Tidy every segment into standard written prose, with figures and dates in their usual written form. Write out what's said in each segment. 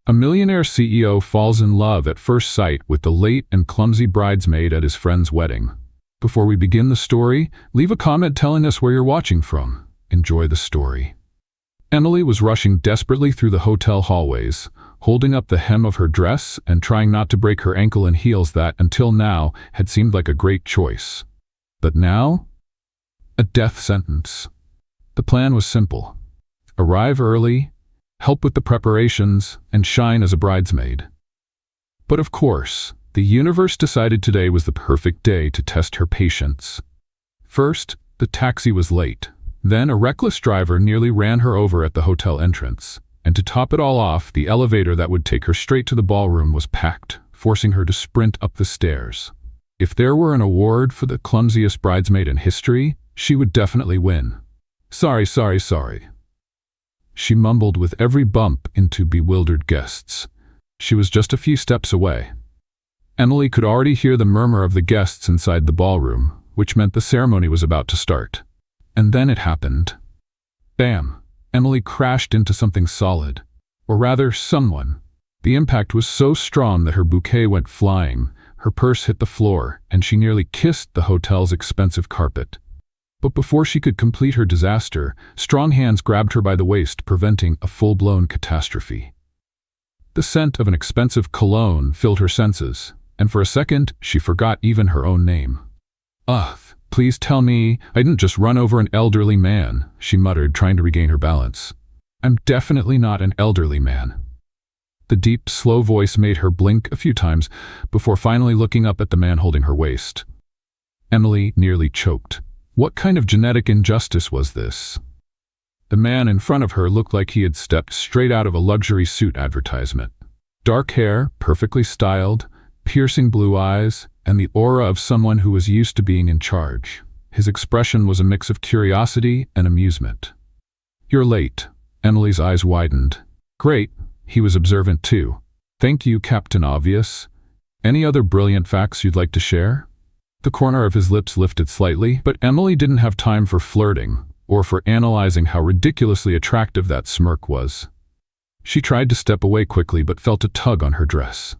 A millionaire CEO falls in love at first sight with the late and clumsy bridesmaid at his friend's wedding. Before we begin the story, leave a comment telling us where you're watching from. Enjoy the story. Emily was rushing desperately through the hotel hallways, holding up the hem of her dress and trying not to break her ankle in heels that, until now, had seemed like a great choice. But now? A death sentence. The plan was simple. Arrive early, help with the preparations, and shine as a bridesmaid. But of course, the universe decided today was the perfect day to test her patience. First, the taxi was late. Then a reckless driver nearly ran her over at the hotel entrance. And to top it all off, the elevator that would take her straight to the ballroom was packed, forcing her to sprint up the stairs. If there were an award for the clumsiest bridesmaid in history, she would definitely win. Sorry. She mumbled with every bump into bewildered guests. She was just a few steps away. Emily could already hear the murmur of the guests inside the ballroom, which meant the ceremony was about to start. And then it happened. Bam! Emily crashed into something solid. Or rather, someone. The impact was so strong that her bouquet went flying, her purse hit the floor, and she nearly kissed the hotel's expensive carpet. But before she could complete her disaster, strong hands grabbed her by the waist, preventing a full-blown catastrophe. The scent of an expensive cologne filled her senses, and for a second, she forgot even her own name. Ugh, please tell me I didn't just run over an elderly man, she muttered, trying to regain her balance. I'm definitely not an elderly man. The deep, slow voice made her blink a few times before finally looking up at the man holding her waist. Emily nearly choked. What kind of genetic injustice was this? The man in front of her looked like he had stepped straight out of a luxury suit advertisement. Dark hair, perfectly styled, piercing blue eyes, and the aura of someone who was used to being in charge. His expression was a mix of curiosity and amusement. You're late. Emily's eyes widened. Great. He was observant too. Thank you, Captain Obvious. Any other brilliant facts you'd like to share? The corner of his lips lifted slightly, but Emily didn't have time for flirting, or for analyzing how ridiculously attractive that smirk was. She tried to step away quickly but felt a tug on her dress.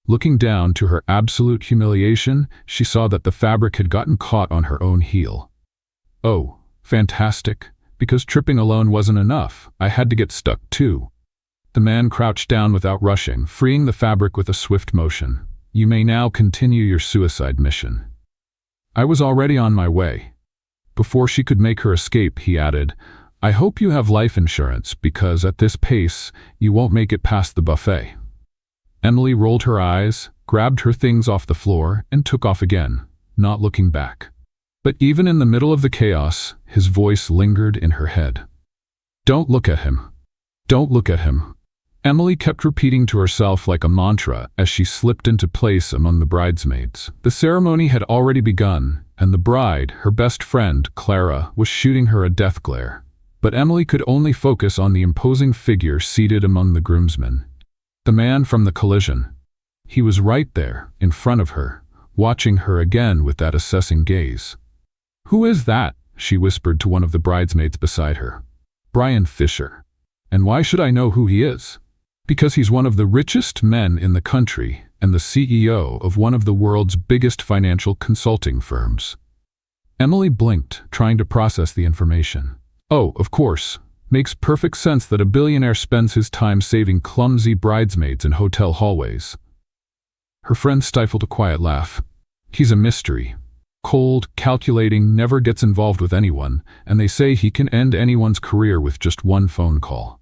Looking down, to her absolute humiliation, she saw that the fabric had gotten caught on her own heel. Oh, fantastic, because tripping alone wasn't enough. I had to get stuck too. The man crouched down without rushing, freeing the fabric with a swift motion. You may now continue your suicide mission. I was already on my way. Before she could make her escape, he added, I hope you have life insurance, because at this pace, you won't make it past the buffet. Emily rolled her eyes, grabbed her things off the floor, and took off again, not looking back. But even in the middle of the chaos, his voice lingered in her head. Don't look at him. Don't look at him. Emily kept repeating to herself like a mantra as she slipped into place among the bridesmaids. The ceremony had already begun, and the bride, her best friend, Clara, was shooting her a death glare. But Emily could only focus on the imposing figure seated among the groomsmen. The man from the collision. He was right there, in front of her, watching her again with that assessing gaze. Who is that? She whispered to one of the bridesmaids beside her. Brian Fisher. And why should I know who he is? Because he's one of the richest men in the country and the CEO of one of the world's biggest financial consulting firms. Emily blinked, trying to process the information. Oh, of course. Makes perfect sense that a billionaire spends his time saving clumsy bridesmaids in hotel hallways. Her friend stifled a quiet laugh. He's a mystery. Cold, calculating, never gets involved with anyone, and they say he can end anyone's career with just one phone call.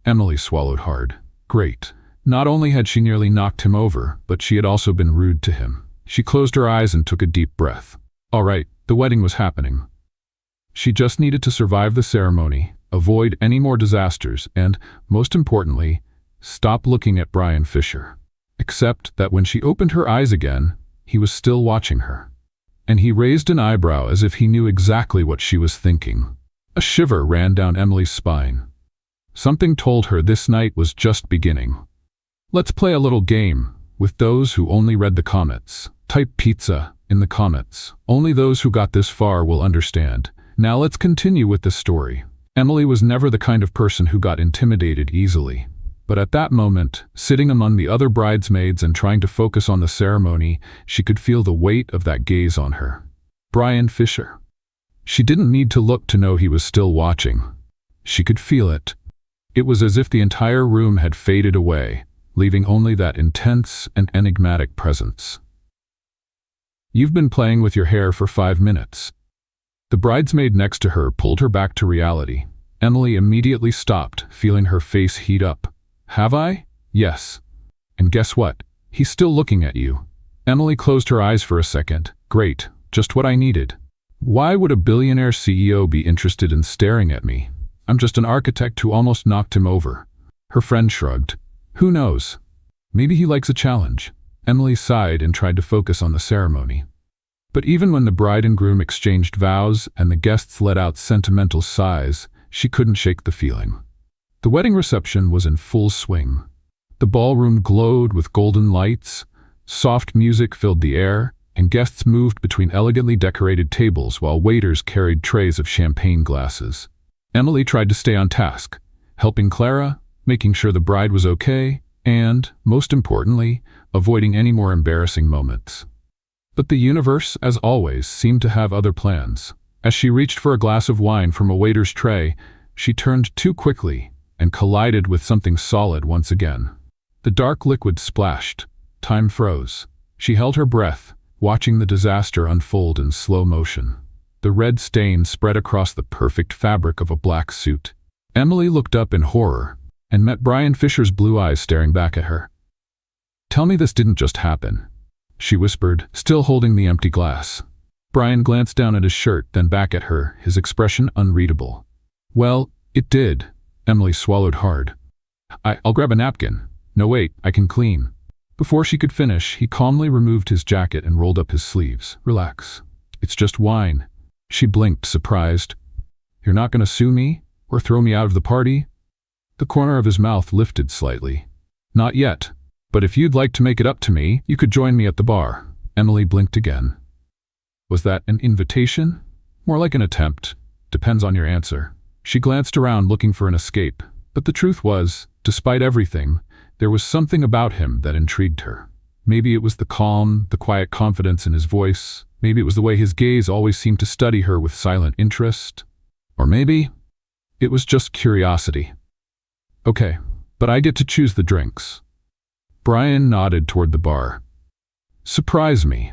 Emily swallowed hard. Great. Not only had she nearly knocked him over, but she had also been rude to him. She closed her eyes and took a deep breath. All right, the wedding was happening. She just needed to survive the ceremony, avoid any more disasters, and, most importantly, stop looking at Brian Fisher. Except that when she opened her eyes again, he was still watching her. And he raised an eyebrow as if he knew exactly what she was thinking. A shiver ran down Emily's spine. Something told her this night was just beginning. Let's play a little game with those who only read the comments. Type pizza in the comments. Only those who got this far will understand. Now let's continue with the story. Emily was never the kind of person who got intimidated easily. But at that moment, sitting among the other bridesmaids and trying to focus on the ceremony, she could feel the weight of that gaze on her. Brian Fisher. She didn't need to look to know he was still watching. She could feel it. It was as if the entire room had faded away, leaving only that intense and enigmatic presence. "You've been playing with your hair for 5 minutes. The bridesmaid next to her pulled her back to reality. Emily immediately stopped, feeling her face heat up. "Have I?" "Yes. And guess what? He's still looking at you." Emily closed her eyes for a second. "Great, just what I needed. Why would a billionaire CEO be interested in staring at me? I'm just an architect who almost knocked him over." Her friend shrugged. "Who knows? Maybe he likes a challenge." Emily sighed and tried to focus on the ceremony. But even when the bride and groom exchanged vows and the guests let out sentimental sighs, she couldn't shake the feeling. The wedding reception was in full swing. The ballroom glowed with golden lights, soft music filled the air, and guests moved between elegantly decorated tables while waiters carried trays of champagne glasses. Emily tried to stay on task, helping Clara, making sure the bride was okay, and, most importantly, avoiding any more embarrassing moments. But the universe, as always, seemed to have other plans. As she reached for a glass of wine from a waiter's tray, she turned too quickly and collided with something solid once again. The dark liquid splashed. Time froze. She held her breath, watching the disaster unfold in slow motion. The red stain spread across the perfect fabric of a black suit. Emily looked up in horror and met Brian Fisher's blue eyes staring back at her. "Tell me this didn't just happen," she whispered, still holding the empty glass. Brian glanced down at his shirt, then back at her, his expression unreadable. "Well, it did." Emily swallowed hard. I'll grab a napkin." "No, wait, I can clean." Before she could finish, he calmly removed his jacket and rolled up his sleeves. "Relax. It's just wine." She blinked, surprised. "You're not going to sue me? Or throw me out of the party?" The corner of his mouth lifted slightly. "Not yet. But if you'd like to make it up to me, you could join me at the bar." Emily blinked again. "Was that an invitation? More like an attempt. Depends on your answer." She glanced around looking for an escape, but the truth was, despite everything, there was something about him that intrigued her. Maybe it was the calm, the quiet confidence in his voice. Maybe it was the way his gaze always seemed to study her with silent interest. Or maybe it was just curiosity. "Okay, but I get to choose the drinks." Brian nodded toward the bar. "Surprise me."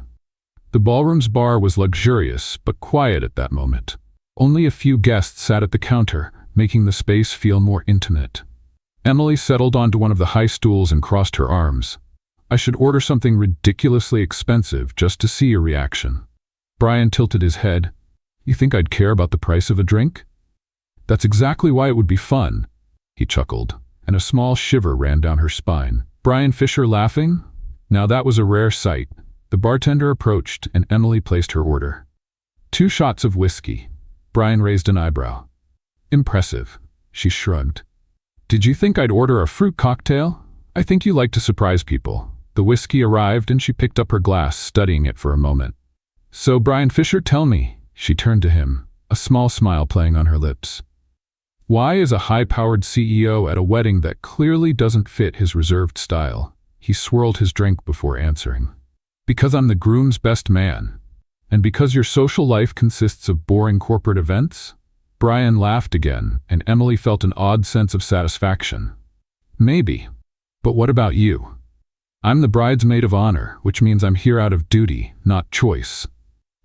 The ballroom's bar was luxurious but quiet at that moment. Only a few guests sat at the counter, making the space feel more intimate. Emily settled onto one of the high stools and crossed her arms. "I should order something ridiculously expensive just to see your reaction." Brian tilted his head. "You think I'd care about the price of a drink?" "That's exactly why it would be fun," he chuckled, and a small shiver ran down her spine. Brian Fisher laughing? Now that was a rare sight. The bartender approached and Emily placed her order. 2 shots of whiskey. Brian raised an eyebrow. "Impressive," she shrugged. "Did you think I'd order a fruit cocktail? I think you like to surprise people." The whiskey arrived and she picked up her glass, studying it for a moment. "So, Brian Fisher, tell me." She turned to him, a small smile playing on her lips. "Why is a high-powered CEO at a wedding that clearly doesn't fit his reserved style?" He swirled his drink before answering. "Because I'm the groom's best man. And because your social life consists of boring corporate events?" Brian laughed again, and Emily felt an odd sense of satisfaction. "Maybe. But what about you? I'm the bridesmaid of honor, which means I'm here out of duty, not choice.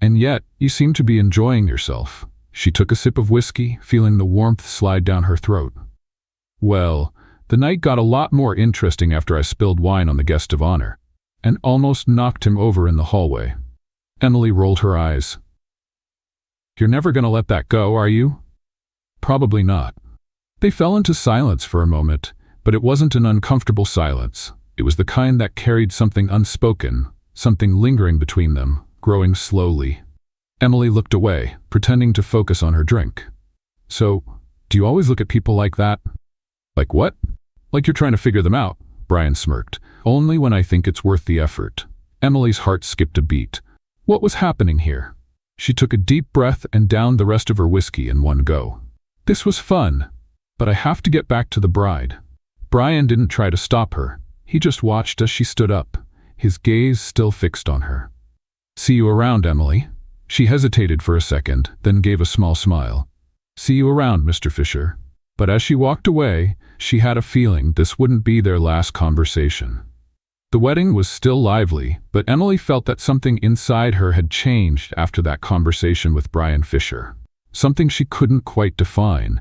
And yet, you seem to be enjoying yourself." She took a sip of whiskey, feeling the warmth slide down her throat. "Well, the night got a lot more interesting after I spilled wine on the guest of honor, and almost knocked him over in the hallway." Emily rolled her eyes. "You're never going to let that go, are you?" "Probably not." They fell into silence for a moment, but it wasn't an uncomfortable silence. It was the kind that carried something unspoken, something lingering between them, growing slowly. Emily looked away, pretending to focus on her drink. "So, do you always look at people like that?" "Like what?" "Like you're trying to figure them out," Brian smirked. "Only when I think it's worth the effort." Emily's heart skipped a beat. What was happening here? She took a deep breath and downed the rest of her whiskey in one go. "This was fun, but I have to get back to the bride." Brian didn't try to stop her. He just watched as she stood up, his gaze still fixed on her. "See you around, Emily." She hesitated for a second, then gave a small smile. "See you around, Mr. Fisher." But as she walked away, she had a feeling this wouldn't be their last conversation. The wedding was still lively, but Emily felt that something inside her had changed after that conversation with Brian Fisher. Something she couldn't quite define,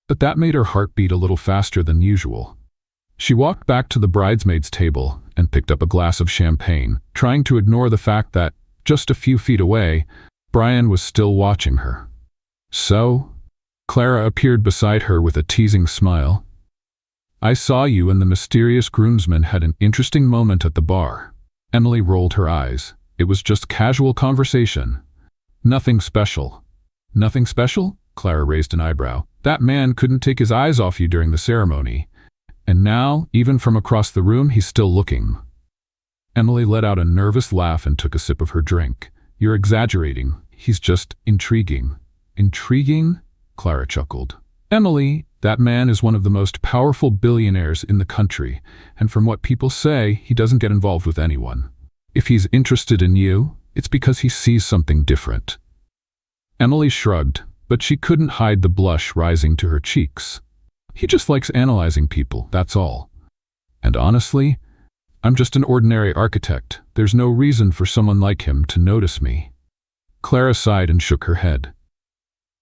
but that made her heart beat a little faster than usual. She walked back to the bridesmaids' table and picked up a glass of champagne, trying to ignore the fact that, just a few feet away, Brian was still watching her. "So?" Clara appeared beside her with a teasing smile. "I saw you and the mysterious groomsman had an interesting moment at the bar." Emily rolled her eyes. It was just casual conversation. "Nothing special." "Nothing special?" Clara raised an eyebrow. "That man couldn't take his eyes off you during the ceremony. And now, even from across the room, he's still looking." Emily let out a nervous laugh and took a sip of her drink. "You're exaggerating. He's just intriguing." "Intriguing?" Clara chuckled. "Emily, that man is one of the most powerful billionaires in the country, and from what people say, he doesn't get involved with anyone. If he's interested in you, it's because he sees something different." Emily shrugged, but she couldn't hide the blush rising to her cheeks. "He just likes analyzing people, that's all. And honestly, I'm just an ordinary architect. There's no reason for someone like him to notice me." Clara sighed and shook her head.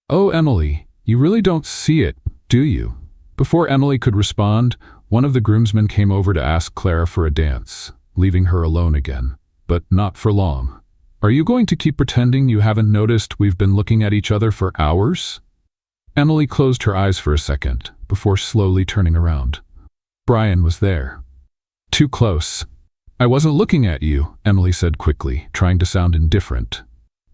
"Oh, Emily, you really don't see it, do you?" Before Emily could respond, one of the groomsmen came over to ask Clara for a dance, leaving her alone again. But not for long. "Are you going to keep pretending you haven't noticed we've been looking at each other for hours?" Emily closed her eyes for a second, before slowly turning around. Brian was there. Too close. "I wasn't looking at you," Emily said quickly, trying to sound indifferent.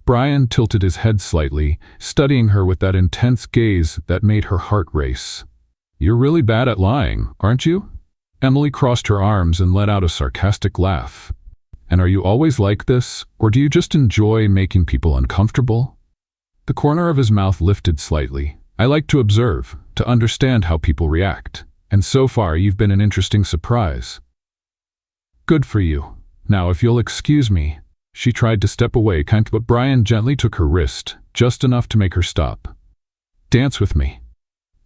Brian tilted his head slightly, studying her with that intense gaze that made her heart race. "You're really bad at lying, aren't you?" Emily crossed her arms and let out a sarcastic laugh. "And are you always like this, or do you just enjoy making people uncomfortable?" The corner of his mouth lifted slightly. "I like to observe, to understand how people react. And so far you've been an interesting surprise." "Good for you. Now if you'll excuse me." She tried to step away, but Brian gently took her wrist, just enough to make her stop. "Dance with me."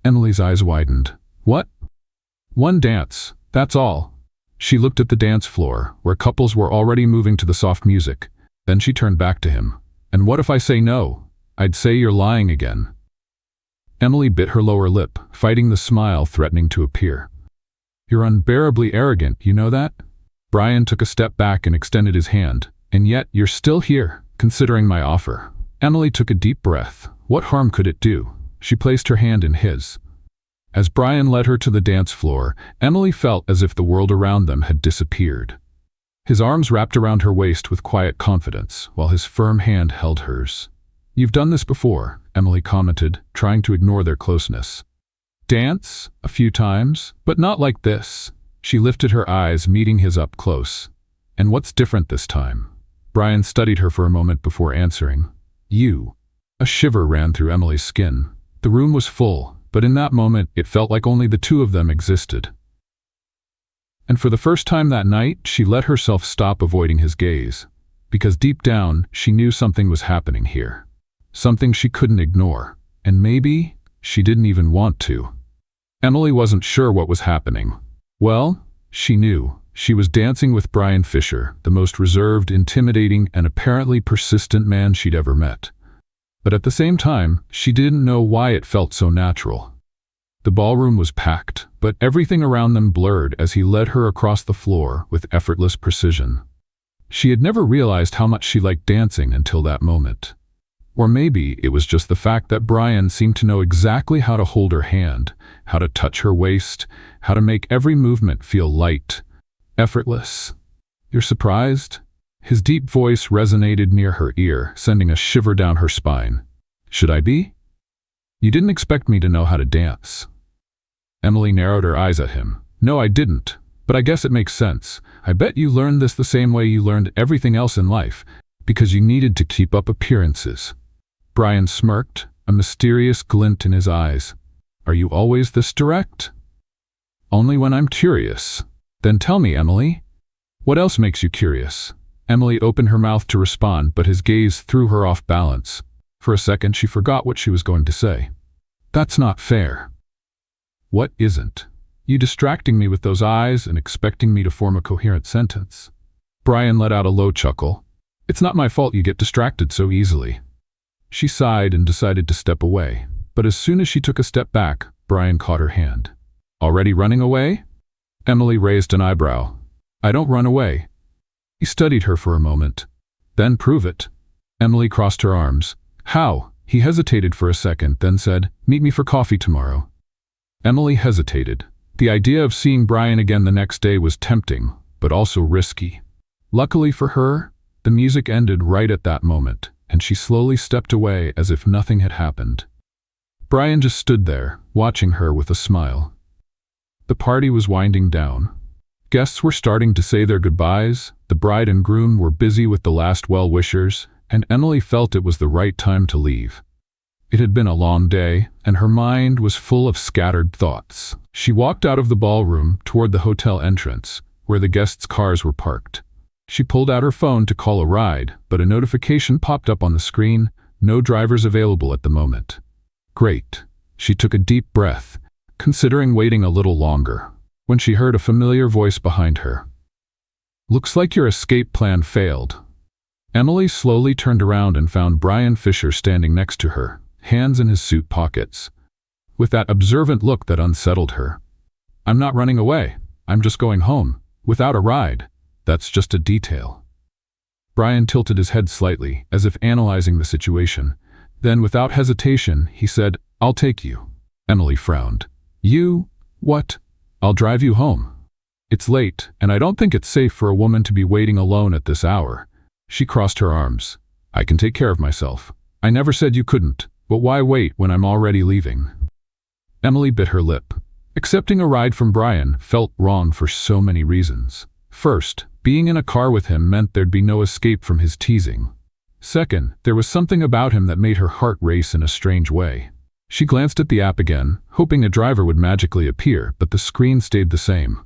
Emily's eyes widened. "What?" "One dance, that's all." She looked at the dance floor, where couples were already moving to the soft music. Then she turned back to him. "And what if I say no? I'd say you're lying again." Emily bit her lower lip, fighting the smile threatening to appear. "You're unbearably arrogant, you know that?" Brian took a step back and extended his hand. "And yet, you're still here, considering my offer." Emily took a deep breath. What harm could it do? She placed her hand in his. As Brian led her to the dance floor, Emily felt as if the world around them had disappeared. His arms wrapped around her waist with quiet confidence, while his firm hand held hers. "You've done this before," Emily commented, trying to ignore their closeness. "Dance? A few times, but not like this." She lifted her eyes, meeting his up close. "And what's different this time?" Brian studied her for a moment before answering. "You." A shiver ran through Emily's skin. The room was full, but in that moment it felt like only the two of them existed. And for the first time that night, she let herself stop avoiding his gaze, because deep down she knew something was happening here. Something she couldn't ignore, and maybe she didn't even want to. Emily wasn't sure what was happening. Well, she knew. She was dancing with Brian Fisher, the most reserved, intimidating, and apparently persistent man she'd ever met. But at the same time, she didn't know why it felt so natural. The ballroom was packed, but everything around them blurred as he led her across the floor with effortless precision. She had never realized how much she liked dancing until that moment. Or maybe it was just the fact that Brian seemed to know exactly how to hold her hand, how to touch her waist, how to make every movement feel light, effortless. "You're surprised?" His deep voice resonated near her ear, sending a shiver down her spine. "Should I be? You didn't expect me to know how to dance." Emily narrowed her eyes at him. "No, I didn't. But I guess it makes sense. I bet you learned this the same way you learned everything else in life, because you needed to keep up appearances." Brian smirked, a mysterious glint in his eyes. "Are you always this direct?" Only when I'm curious. Then tell me, Emily. What else makes you curious? Emily opened her mouth to respond, but his gaze threw her off balance. For a second, she forgot what she was going to say. That's not fair. What isn't? You distracting me with those eyes and expecting me to form a coherent sentence. Brian let out a low chuckle. It's not my fault you get distracted so easily. She sighed and decided to step away, but as soon as she took a step back, Brian caught her hand. Already running away? Emily raised an eyebrow. I don't run away. He studied her for a moment. Then prove it. Emily crossed her arms. How? He hesitated for a second, then said, Meet me for coffee tomorrow. Emily hesitated. The idea of seeing Brian again the next day was tempting, but also risky. Luckily for her, the music ended right at that moment, and she slowly stepped away as if nothing had happened. Brian just stood there, watching her with a smile. The party was winding down. Guests were starting to say their goodbyes, the bride and groom were busy with the last well-wishers, and Emily felt it was the right time to leave. It had been a long day, and her mind was full of scattered thoughts. She walked out of the ballroom toward the hotel entrance, where the guests' cars were parked. She pulled out her phone to call a ride, but a notification popped up on the screen, no drivers available at the moment. Great. She took a deep breath, considering waiting a little longer, when she heard a familiar voice behind her. Looks like your escape plan failed. Emily slowly turned around and found Brian Fisher standing next to her, hands in his suit pockets, with that observant look that unsettled her. I'm not running away. I'm just going home, without a ride. That's just a detail. Brian tilted his head slightly, as if analyzing the situation. Then, without hesitation, he said, I'll take you. Emily frowned. You? What? I'll drive you home. It's late, and I don't think it's safe for a woman to be waiting alone at this hour. She crossed her arms. I can take care of myself. I never said you couldn't, but why wait when I'm already leaving? Emily bit her lip. Accepting a ride from Brian felt wrong for so many reasons. First, being in a car with him meant there'd be no escape from his teasing. Second, there was something about him that made her heart race in a strange way. She glanced at the app again, hoping a driver would magically appear, but the screen stayed the same.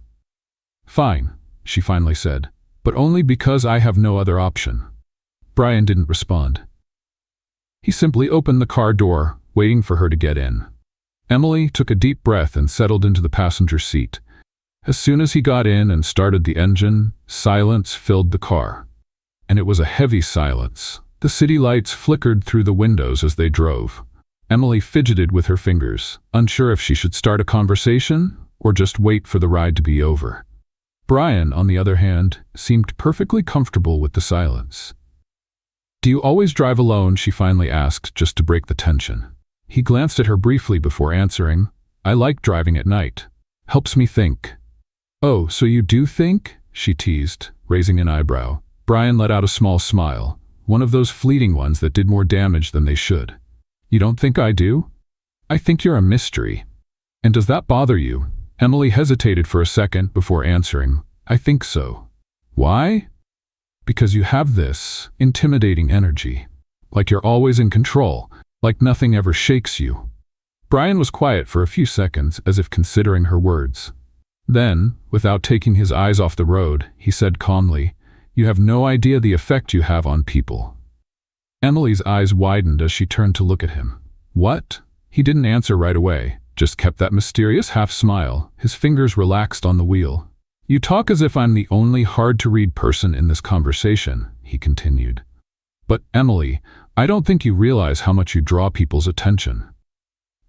Fine, she finally said, but only because I have no other option. Brian didn't respond. He simply opened the car door, waiting for her to get in. Emily took a deep breath and settled into the passenger seat. As soon as he got in and started the engine, silence filled the car. And it was a heavy silence. The city lights flickered through the windows as they drove. Emily fidgeted with her fingers, unsure if she should start a conversation or just wait for the ride to be over. Brian, on the other hand, seemed perfectly comfortable with the silence. Do you always drive alone? She finally asked, just to break the tension. He glanced at her briefly before answering, I like driving at night. Helps me think. Oh, so you do think? She teased, raising an eyebrow. Brian let out a small smile, one of those fleeting ones that did more damage than they should. You don't think I do? I think you're a mystery. And does that bother you? Emily hesitated for a second before answering, I think so. Why? Because you have this intimidating energy. Like you're always in control, like nothing ever shakes you. Brian was quiet for a few seconds, as if considering her words. Then, without taking his eyes off the road, he said calmly, You have no idea the effect you have on people. Emily's eyes widened as she turned to look at him. What? He didn't answer right away, just kept that mysterious half-smile, his fingers relaxed on the wheel. You talk as if I'm the only hard-to-read person in this conversation, he continued. But, Emily, I don't think you realize how much you draw people's attention.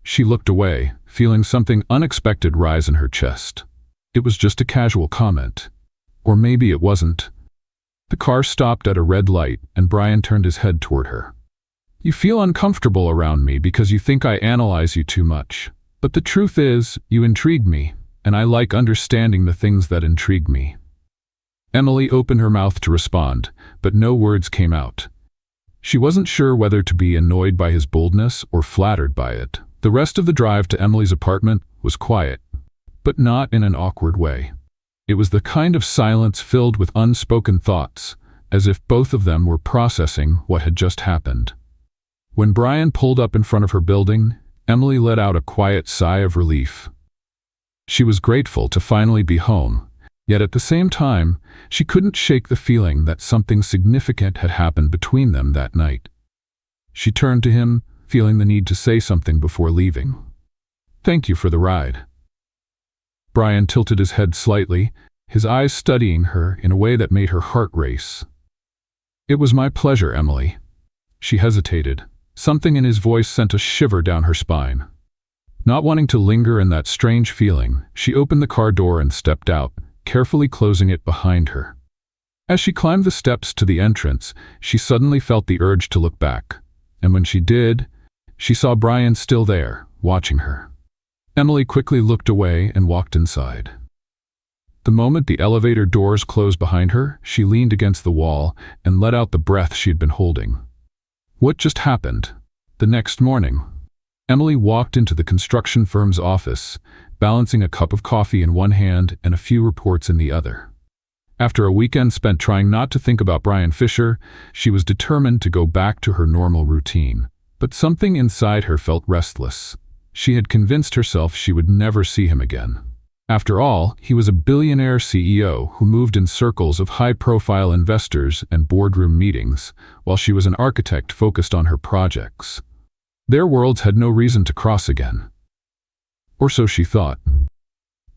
She looked away, feeling something unexpected rise in her chest. It was just a casual comment. Or maybe it wasn't. The car stopped at a red light, and Brian turned his head toward her. You feel uncomfortable around me because you think I analyze you too much. But the truth is, you intrigue me, and I like understanding the things that intrigue me. Emily opened her mouth to respond, but no words came out. She wasn't sure whether to be annoyed by his boldness or flattered by it. The rest of the drive to Emily's apartment was quiet, but not in an awkward way. It was the kind of silence filled with unspoken thoughts, as if both of them were processing what had just happened. When Brian pulled up in front of her building, Emily let out a quiet sigh of relief. She was grateful to finally be home, yet at the same time, she couldn't shake the feeling that something significant had happened between them that night. She turned to him, feeling the need to say something before leaving. "Thank you for the ride." Brian tilted his head slightly, his eyes studying her in a way that made her heart race. "It was my pleasure, Emily." She hesitated. Something in his voice sent a shiver down her spine. Not wanting to linger in that strange feeling, she opened the car door and stepped out, carefully closing it behind her. As she climbed the steps to the entrance, she suddenly felt the urge to look back, and when she did, she saw Brian still there, watching her. Emily quickly looked away and walked inside. The moment the elevator doors closed behind her, she leaned against the wall and let out the breath she had been holding. What just happened? The next morning, Emily walked into the construction firm's office, balancing a cup of coffee in one hand and a few reports in the other. After a weekend spent trying not to think about Brian Fisher, she was determined to go back to her normal routine. But something inside her felt restless. She had convinced herself she would never see him again. After all, he was a billionaire CEO who moved in circles of high-profile investors and boardroom meetings, while she was an architect focused on her projects. Their worlds had no reason to cross again. Or so she thought.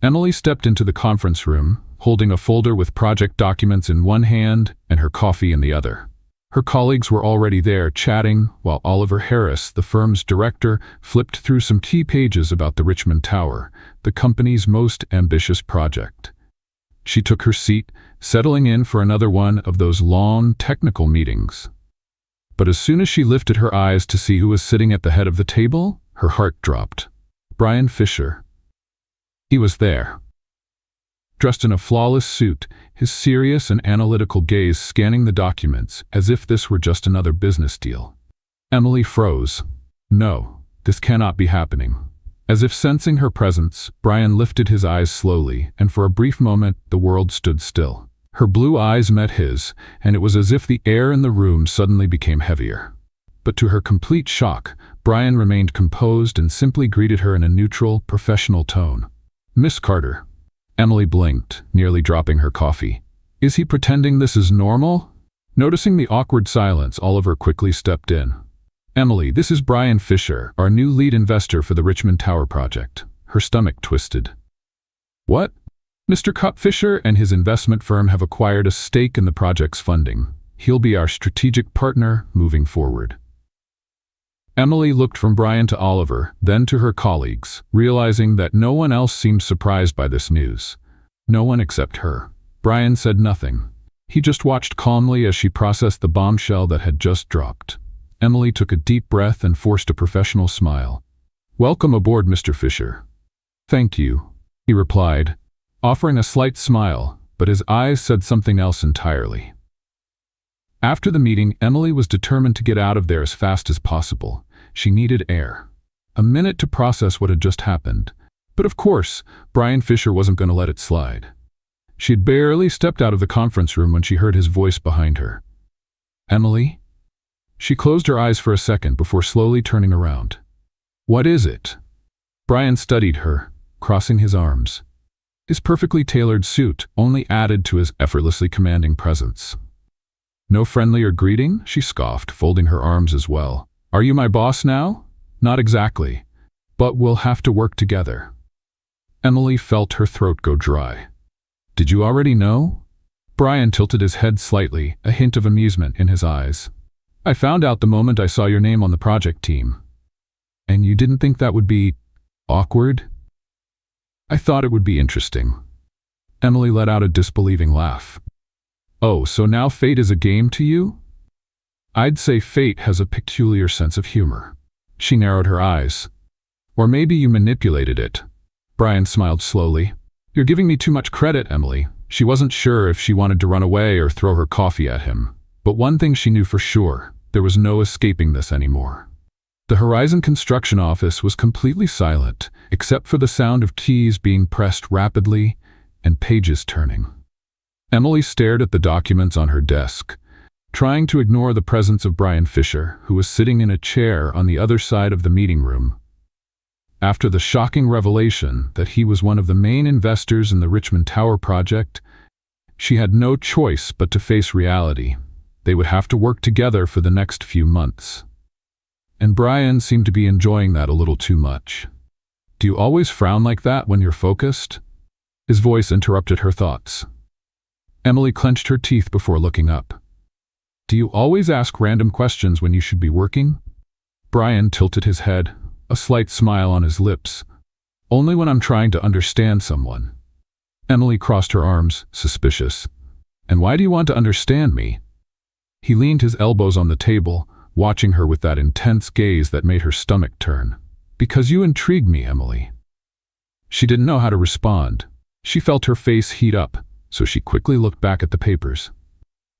Emily stepped into the conference room, holding a folder with project documents in one hand and her coffee in the other. Her colleagues were already there chatting, while Oliver Harris, the firm's director, flipped through some key pages about the Richmond Tower, the company's most ambitious project. She took her seat, settling in for another one of those long, technical meetings. But as soon as she lifted her eyes to see who was sitting at the head of the table, her heart dropped. Brian Fisher. He was there. Dressed in a flawless suit, his serious and analytical gaze scanning the documents as if this were just another business deal. Emily froze. No, this cannot be happening. As if sensing her presence, Brian lifted his eyes slowly, and for a brief moment the world stood still. Her blue eyes met his, and it was as if the air in the room suddenly became heavier. But to her complete shock, Brian remained composed and simply greeted her in a neutral, professional tone. "Miss Carter." Emily blinked, nearly dropping her coffee. Is he pretending this is normal? Noticing the awkward silence, Oliver quickly stepped in. "Emily, this is Brian Fisher, our new lead investor for the Richmond Tower project." Her stomach twisted. "What? Mr. Cup Fisher and his investment firm have acquired a stake in the project's funding. He'll be our strategic partner moving forward." Emily looked from Brian to Oliver, then to her colleagues, realizing that no one else seemed surprised by this news. No one except her. Brian said nothing. He just watched calmly as she processed the bombshell that had just dropped. Emily took a deep breath and forced a professional smile. "Welcome aboard, Mr. Fisher." "Thank you," he replied, offering a slight smile, but his eyes said something else entirely. After the meeting, Emily was determined to get out of there as fast as possible. She needed air. A minute to process what had just happened. But of course, Brian Fisher wasn't going to let it slide. She had barely stepped out of the conference room when she heard his voice behind her. "Emily?" She closed her eyes for a second before slowly turning around. "What is it?" Brian studied her, crossing his arms. His perfectly tailored suit only added to his effortlessly commanding presence. "No friendlier greeting?" she scoffed, folding her arms as well. "Are you my boss now?" "Not exactly, but we'll have to work together." Emily felt her throat go dry. "Did you already know?" Brian tilted his head slightly, a hint of amusement in his eyes. "I found out the moment I saw your name on the project team." "And you didn't think that would be awkward?" "I thought it would be interesting." Emily let out a disbelieving laugh. "Oh, so now fate is a game to you?" "I'd say fate has a peculiar sense of humor." She narrowed her eyes. "Or maybe you manipulated it." Brian smiled slowly. "You're giving me too much credit, Emily." She wasn't sure if she wanted to run away or throw her coffee at him. But one thing she knew for sure, there was no escaping this anymore. The Horizon construction office was completely silent, except for the sound of keys being pressed rapidly and pages turning. Emily stared at the documents on her desk, trying to ignore the presence of Brian Fisher, who was sitting in a chair on the other side of the meeting room. After the shocking revelation that he was one of the main investors in the Richmond Tower project, she had no choice but to face reality. They would have to work together for the next few months. And Brian seemed to be enjoying that a little too much. "Do you always frown like that when you're focused?" His voice interrupted her thoughts. Emily clenched her teeth before looking up. "Do you always ask random questions when you should be working?" Brian tilted his head, a slight smile on his lips. "Only when I'm trying to understand someone." Emily crossed her arms, suspicious. "And why do you want to understand me?" He leaned his elbows on the table, watching her with that intense gaze that made her stomach turn. "Because you intrigue me, Emily." She didn't know how to respond. She felt her face heat up, so she quickly looked back at the papers.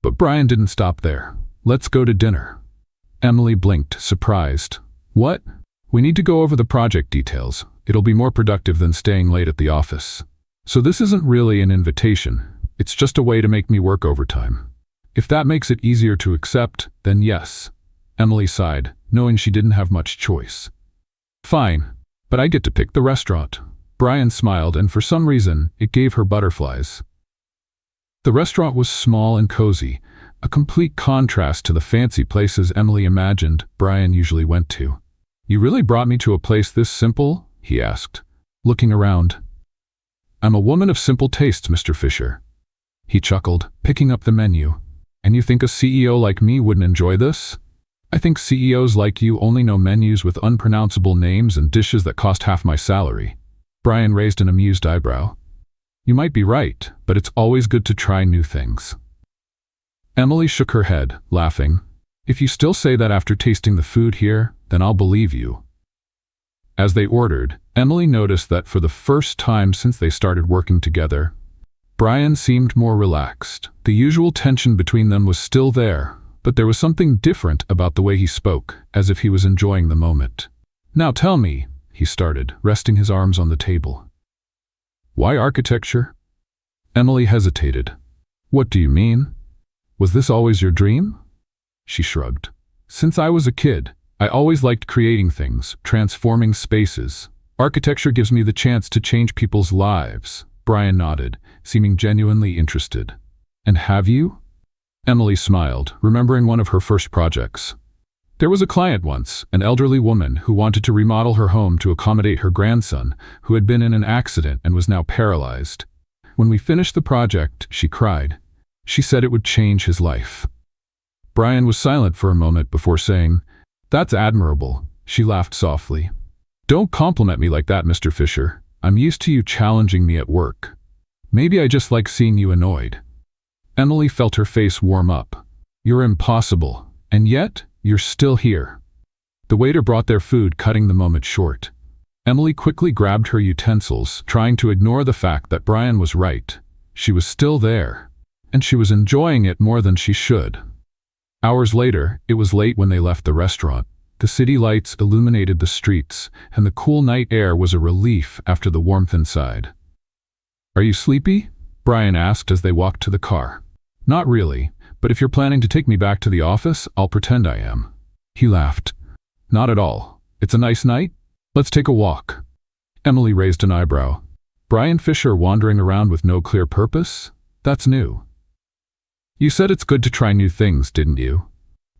But Brian didn't stop there. "Let's go to dinner." Emily blinked, surprised. "What?" "We need to go over the project details. It'll be more productive than staying late at the office." "So this isn't really an invitation. It's just a way to make me work overtime." "If that makes it easier to accept, then yes." Emily sighed, knowing she didn't have much choice. "Fine, but I get to pick the restaurant." Brian smiled, and for some reason, it gave her butterflies. The restaurant was small and cozy, a complete contrast to the fancy places Emily imagined Brian usually went to. "You really brought me to a place this simple?" he asked, looking around. "I'm a woman of simple tastes, Mr. Fisher." He chuckled, picking up the menu. "And you think a CEO like me wouldn't enjoy this?" "I think CEOs like you only know menus with unpronounceable names and dishes that cost half my salary." Brian raised an amused eyebrow. "You might be right, but it's always good to try new things." Emily shook her head, laughing. "If you still say that after tasting the food here, then I'll believe you." As they ordered, Emily noticed that for the first time since they started working together, Brian seemed more relaxed. The usual tension between them was still there, but there was something different about the way he spoke, as if he was enjoying the moment. "Now tell me," he started, resting his arms on the table. "Why architecture?" Emily hesitated. "What do you mean? Was this always your dream?" She shrugged. "Since I was a kid, I always liked creating things, transforming spaces. Architecture gives me the chance to change people's lives." Brian nodded, seeming genuinely interested. "And have you?" Emily smiled, remembering one of her first projects. "There was a client once, an elderly woman who wanted to remodel her home to accommodate her grandson, who had been in an accident and was now paralyzed. When we finished the project, she cried. She said it would change his life." Brian was silent for a moment before saying, "That's admirable." She laughed softly. "Don't compliment me like that, Mr. Fisher. I'm used to you challenging me at work. Maybe I just like seeing you annoyed." Emily felt her face warm up. "You're impossible, and yet you're still here." The waiter brought their food, cutting the moment short. Emily quickly grabbed her utensils, trying to ignore the fact that Brian was right. She was still there, and she was enjoying it more than she should. Hours later, it was late when they left the restaurant. The city lights illuminated the streets, and the cool night air was a relief after the warmth inside. "Are you sleepy?" Brian asked as they walked to the car. "Not really, but if you're planning to take me back to the office, I'll pretend I am." He laughed. "Not at all. It's a nice night? Let's take a walk." Emily raised an eyebrow. "Brian Fisher wandering around with no clear purpose? That's new." "You said it's good to try new things, didn't you?"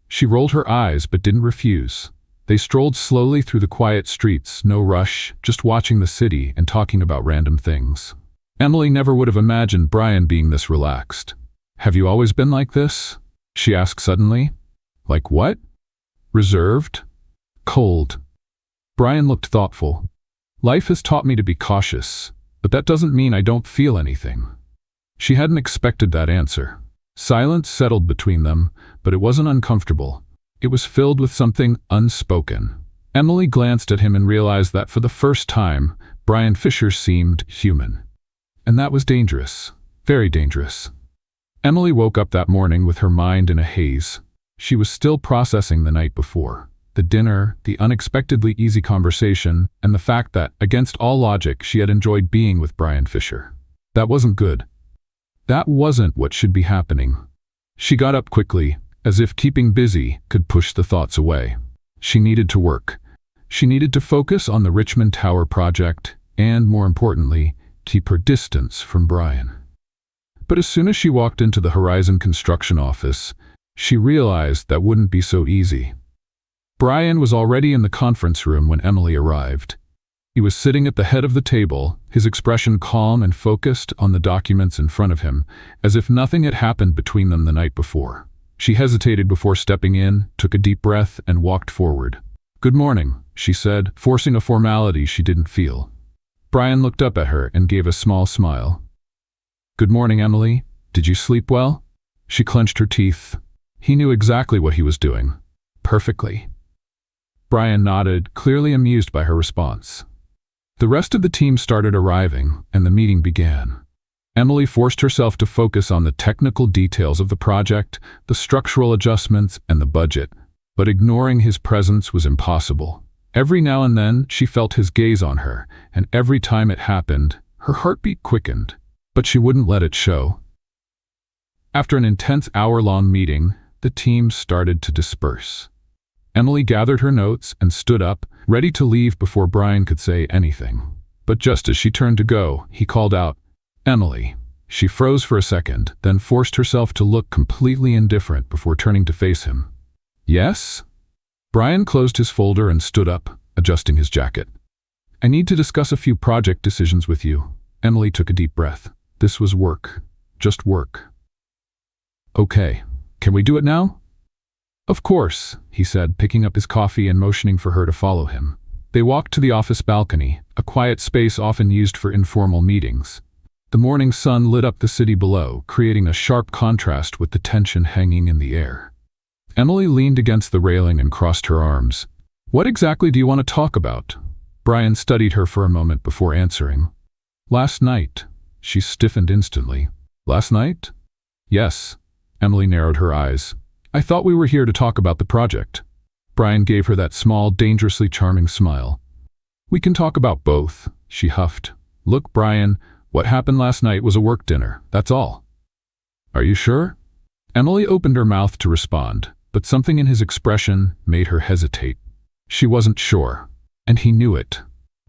She rolled her eyes but didn't refuse. They strolled slowly through the quiet streets, no rush, just watching the city and talking about random things. Emily never would have imagined Brian being this relaxed. "Have you always been like this?" she asked suddenly. "Like what?" "Reserved? Cold?" Brian looked thoughtful. "Life has taught me to be cautious, but that doesn't mean I don't feel anything." She hadn't expected that answer. Silence settled between them, but it wasn't uncomfortable. It was filled with something unspoken. Emily glanced at him and realized that for the first time, Brian Fisher seemed human. And that was dangerous. Very dangerous. Emily woke up that morning with her mind in a haze. She was still processing the night before. The dinner, the unexpectedly easy conversation, and the fact that, against all logic, she had enjoyed being with Brian Fisher. That wasn't good. That wasn't what should be happening. She got up quickly, as if keeping busy could push the thoughts away. She needed to work. She needed to focus on the Richmond Tower project and, more importantly, keep her distance from Brian. But as soon as she walked into the Horizon construction office, she realized that wouldn't be so easy. Brian was already in the conference room when Emily arrived. He was sitting at the head of the table, his expression calm and focused on the documents in front of him, as if nothing had happened between them the night before. She hesitated before stepping in, took a deep breath, and walked forward. "Good morning," she said, forcing a formality she didn't feel. Brian looked up at her and gave a small smile. "Good morning, Emily. Did you sleep well?" She clenched her teeth. He knew exactly what he was doing. Perfectly. Brian nodded, clearly amused by her response. The rest of the team started arriving, and the meeting began. Emily forced herself to focus on the technical details of the project, the structural adjustments, and the budget, but ignoring his presence was impossible. Every now and then, she felt his gaze on her, and every time it happened, her heartbeat quickened, but she wouldn't let it show. After an intense hour-long meeting, the team started to disperse. Emily gathered her notes and stood up, ready to leave before Brian could say anything. But just as she turned to go, he called out, "Emily." She froze for a second, then forced herself to look completely indifferent before turning to face him. "Yes?" Brian closed his folder and stood up, adjusting his jacket. "I need to discuss a few project decisions with you." Emily took a deep breath. This was work. Just work. "Okay. Can we do it now?" "Of course," he said, picking up his coffee and motioning for her to follow him. They walked to the office balcony, a quiet space often used for informal meetings. The morning sun lit up the city below, creating a sharp contrast with the tension hanging in the air. Emily leaned against the railing and crossed her arms. "What exactly do you want to talk about?" Brian studied her for a moment before answering. "Last night." She stiffened instantly. "Last night?" "Yes." Emily narrowed her eyes. "I thought we were here to talk about the project." Brian gave her that small, dangerously charming smile. "We can talk about both," she huffed. "Look, Brian, what happened last night was a work dinner, that's all." "Are you sure?" Emily opened her mouth to respond, but something in his expression made her hesitate. She wasn't sure, and he knew it,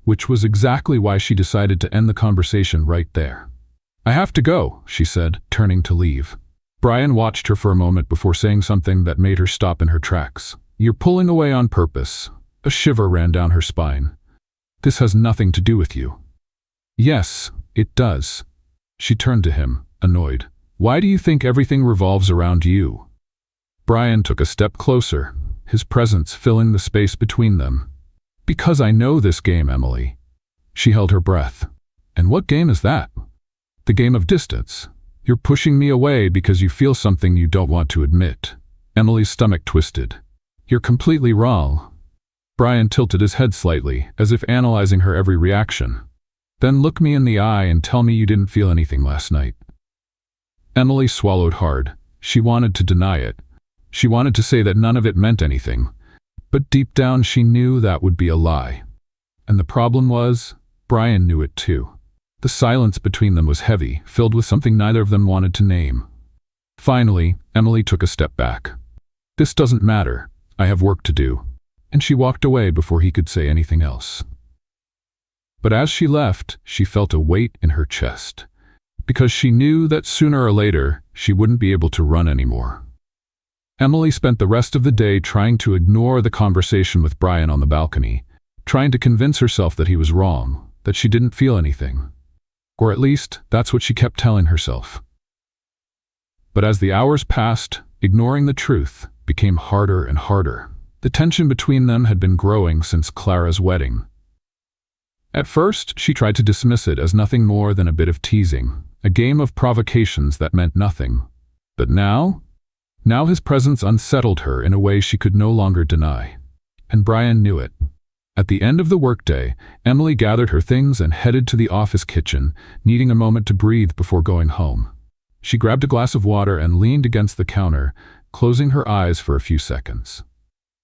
which was exactly why she decided to end the conversation right there. "I have to go," she said, turning to leave. Brian watched her for a moment before saying something that made her stop in her tracks. "You're pulling away on purpose." A shiver ran down her spine. "This has nothing to do with you." "Yes, it does." She turned to him, annoyed. "Why do you think everything revolves around you?" Brian took a step closer, his presence filling the space between them. "Because I know this game, Emily." She held her breath. "And what game is that?" "The game of distance. You're pushing me away because you feel something you don't want to admit." Emily's stomach twisted. "You're completely wrong." Brian tilted his head slightly, as if analyzing her every reaction. "Then look me in the eye and tell me you didn't feel anything last night." Emily swallowed hard. She wanted to deny it. She wanted to say that none of it meant anything. But deep down she knew that would be a lie. And the problem was, Brian knew it too. The silence between them was heavy, filled with something neither of them wanted to name. Finally, Emily took a step back. "This doesn't matter. I have work to do." And she walked away before he could say anything else. But as she left, she felt a weight in her chest, because she knew that sooner or later she wouldn't be able to run anymore. Emily spent the rest of the day trying to ignore the conversation with Brian on the balcony, trying to convince herself that he was wrong, that she didn't feel anything. Or at least, that's what she kept telling herself. But as the hours passed, ignoring the truth became harder and harder. The tension between them had been growing since Clara's wedding. At first, she tried to dismiss it as nothing more than a bit of teasing, a game of provocations that meant nothing. But now his presence unsettled her in a way she could no longer deny. And Brian knew it. At the end of the workday, Emily gathered her things and headed to the office kitchen, needing a moment to breathe before going home. She grabbed a glass of water and leaned against the counter, closing her eyes for a few seconds.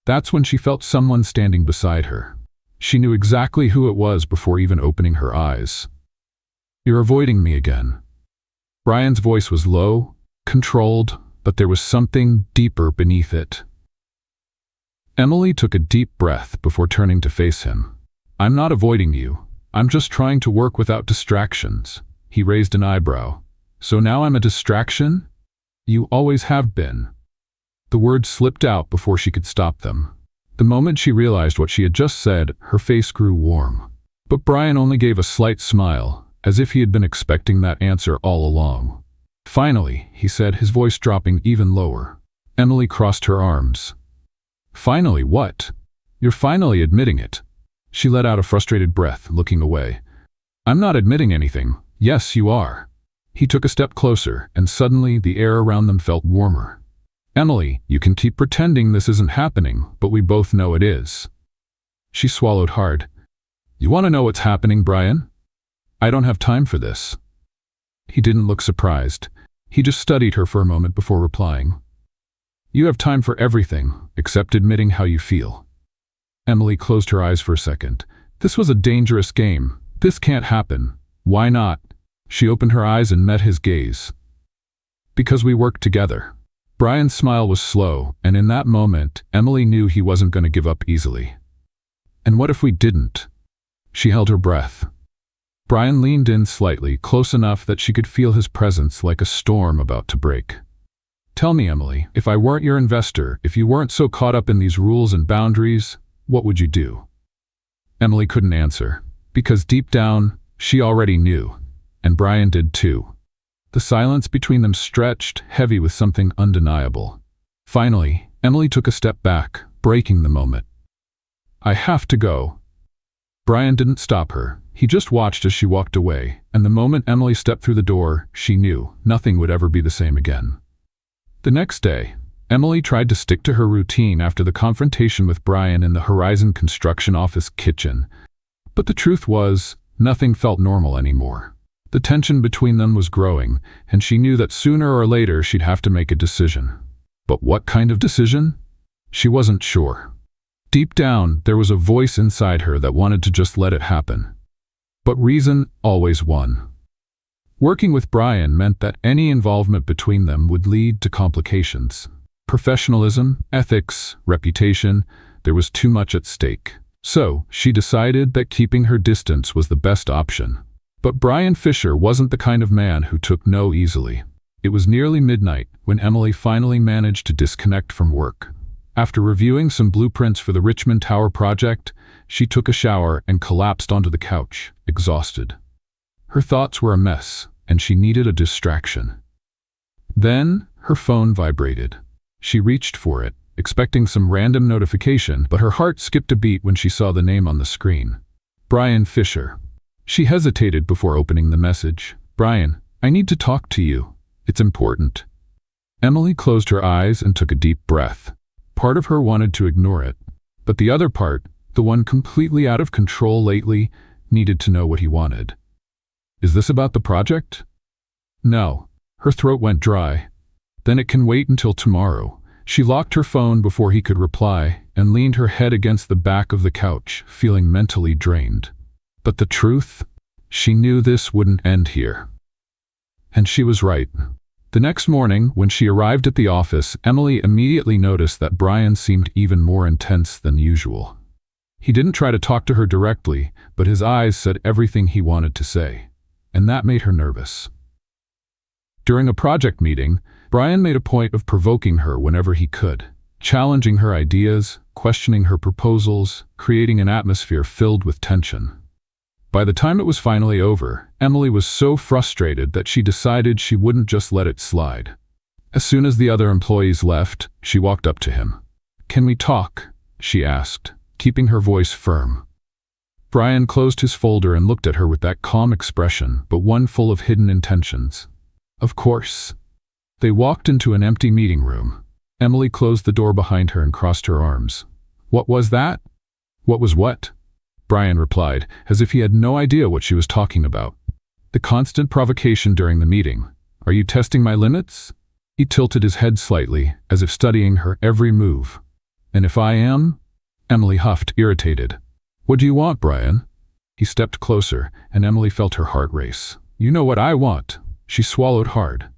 That's when she felt someone standing beside her. She knew exactly who it was before even opening her eyes. "You're avoiding me again." Brian's voice was low, controlled, but there was something deeper beneath it. Emily took a deep breath before turning to face him. I'm not avoiding you. I'm just trying to work without distractions. He raised an eyebrow. So now I'm a distraction? You always have been. The words slipped out before she could stop them. The moment she realized what she had just said, her face grew warm. But Brian only gave a slight smile, as if he had been expecting that answer all along. Finally, he said, his voice dropping even lower. Emily crossed her arms. Finally what? You're finally admitting it. She let out a frustrated breath, looking away. I'm not admitting anything. Yes, you are. He took a step closer, and suddenly the air around them felt warmer. Emily, you can keep pretending this isn't happening, but we both know it is. She swallowed hard. You want to know what's happening, Brian? I don't have time for this. He didn't look surprised. He just studied her for a moment before replying. You have time for everything, except admitting how you feel. Emily closed her eyes for a second. This was a dangerous game. This can't happen. Why not? She opened her eyes and met his gaze. Because we work together. Brian's smile was slow, and in that moment, Emily knew he wasn't going to give up easily. And what if we didn't? She held her breath. Brian leaned in slightly, close enough that she could feel his presence like a storm about to break. Tell me, Emily, if I weren't your investor, if you weren't so caught up in these rules and boundaries, what would you do? Emily couldn't answer, because deep down, she already knew, and Brian did too. The silence between them stretched, heavy with something undeniable. Finally, Emily took a step back, breaking the moment. I have to go. Brian didn't stop her. He just watched as she walked away, and the moment Emily stepped through the door, she knew nothing would ever be the same again. The next day, Emily tried to stick to her routine after the confrontation with Brian in the Horizon construction office kitchen. But the truth was, nothing felt normal anymore. The tension between them was growing, and she knew that sooner or later she'd have to make a decision. But what kind of decision? She wasn't sure. Deep down, there was a voice inside her that wanted to just let it happen. But reason always won. Working with Brian meant that any involvement between them would lead to complications. Professionalism, ethics, reputation, there was too much at stake. So, she decided that keeping her distance was the best option. But Brian Fisher wasn't the kind of man who took no easily. It was nearly midnight when Emily finally managed to disconnect from work. After reviewing some blueprints for the Richmond Tower project, she took a shower and collapsed onto the couch, exhausted. Her thoughts were a mess, and she needed a distraction. Then, her phone vibrated. She reached for it, expecting some random notification, but her heart skipped a beat when she saw the name on the screen. Brian Fisher. She hesitated before opening the message. Brian, I need to talk to you. It's important. Emily closed her eyes and took a deep breath. Part of her wanted to ignore it, but the other part, the one completely out of control lately, needed to know what he wanted. Is this about the project? No. Her throat went dry. Then it can wait until tomorrow. She locked her phone before he could reply and leaned her head against the back of the couch, feeling mentally drained. But the truth? She knew this wouldn't end here. And she was right. The next morning, when she arrived at the office, Emily immediately noticed that Brian seemed even more intense than usual. He didn't try to talk to her directly, but his eyes said everything he wanted to say, and that made her nervous. During a project meeting, Brian made a point of provoking her whenever he could, challenging her ideas, questioning her proposals, creating an atmosphere filled with tension. By the time it was finally over, Emily was so frustrated that she decided she wouldn't just let it slide. As soon as the other employees left, she walked up to him. "Can we talk?" she asked, keeping her voice firm. Brian closed his folder and looked at her with that calm expression, but one full of hidden intentions. Of course. They walked into an empty meeting room. Emily closed the door behind her and crossed her arms. "What was that?" "What was what?" Brian replied, as if he had no idea what she was talking about. "The constant provocation during the meeting. Are you testing my limits?" He tilted his head slightly, as if studying her every move. "And if I am?" Emily huffed, irritated. "What do you want, Brian?" He stepped closer, and Emily felt her heart race. "You know what I want." She swallowed hard.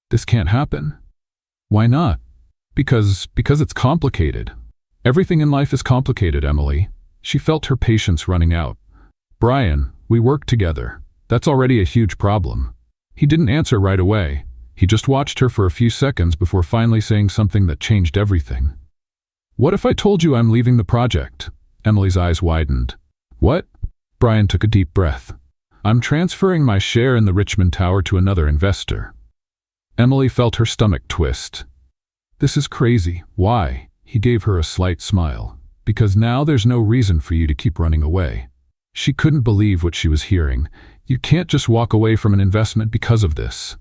"This can't happen." "Why not?" Because it's complicated. Everything in life is complicated, Emily. She felt her patience running out. Brian, we work together. That's already a huge problem. He didn't answer right away. He just watched her for a few seconds before finally saying something that changed everything. What if I told you I'm leaving the project? Emily's eyes widened. What? Brian took a deep breath. I'm transferring my share in the Richmond Tower to another investor. Emily felt her stomach twist. This is crazy. Why? He gave her a slight smile. Because now there's no reason for you to keep running away. She couldn't believe what she was hearing. You can't just walk away from an investment because of this.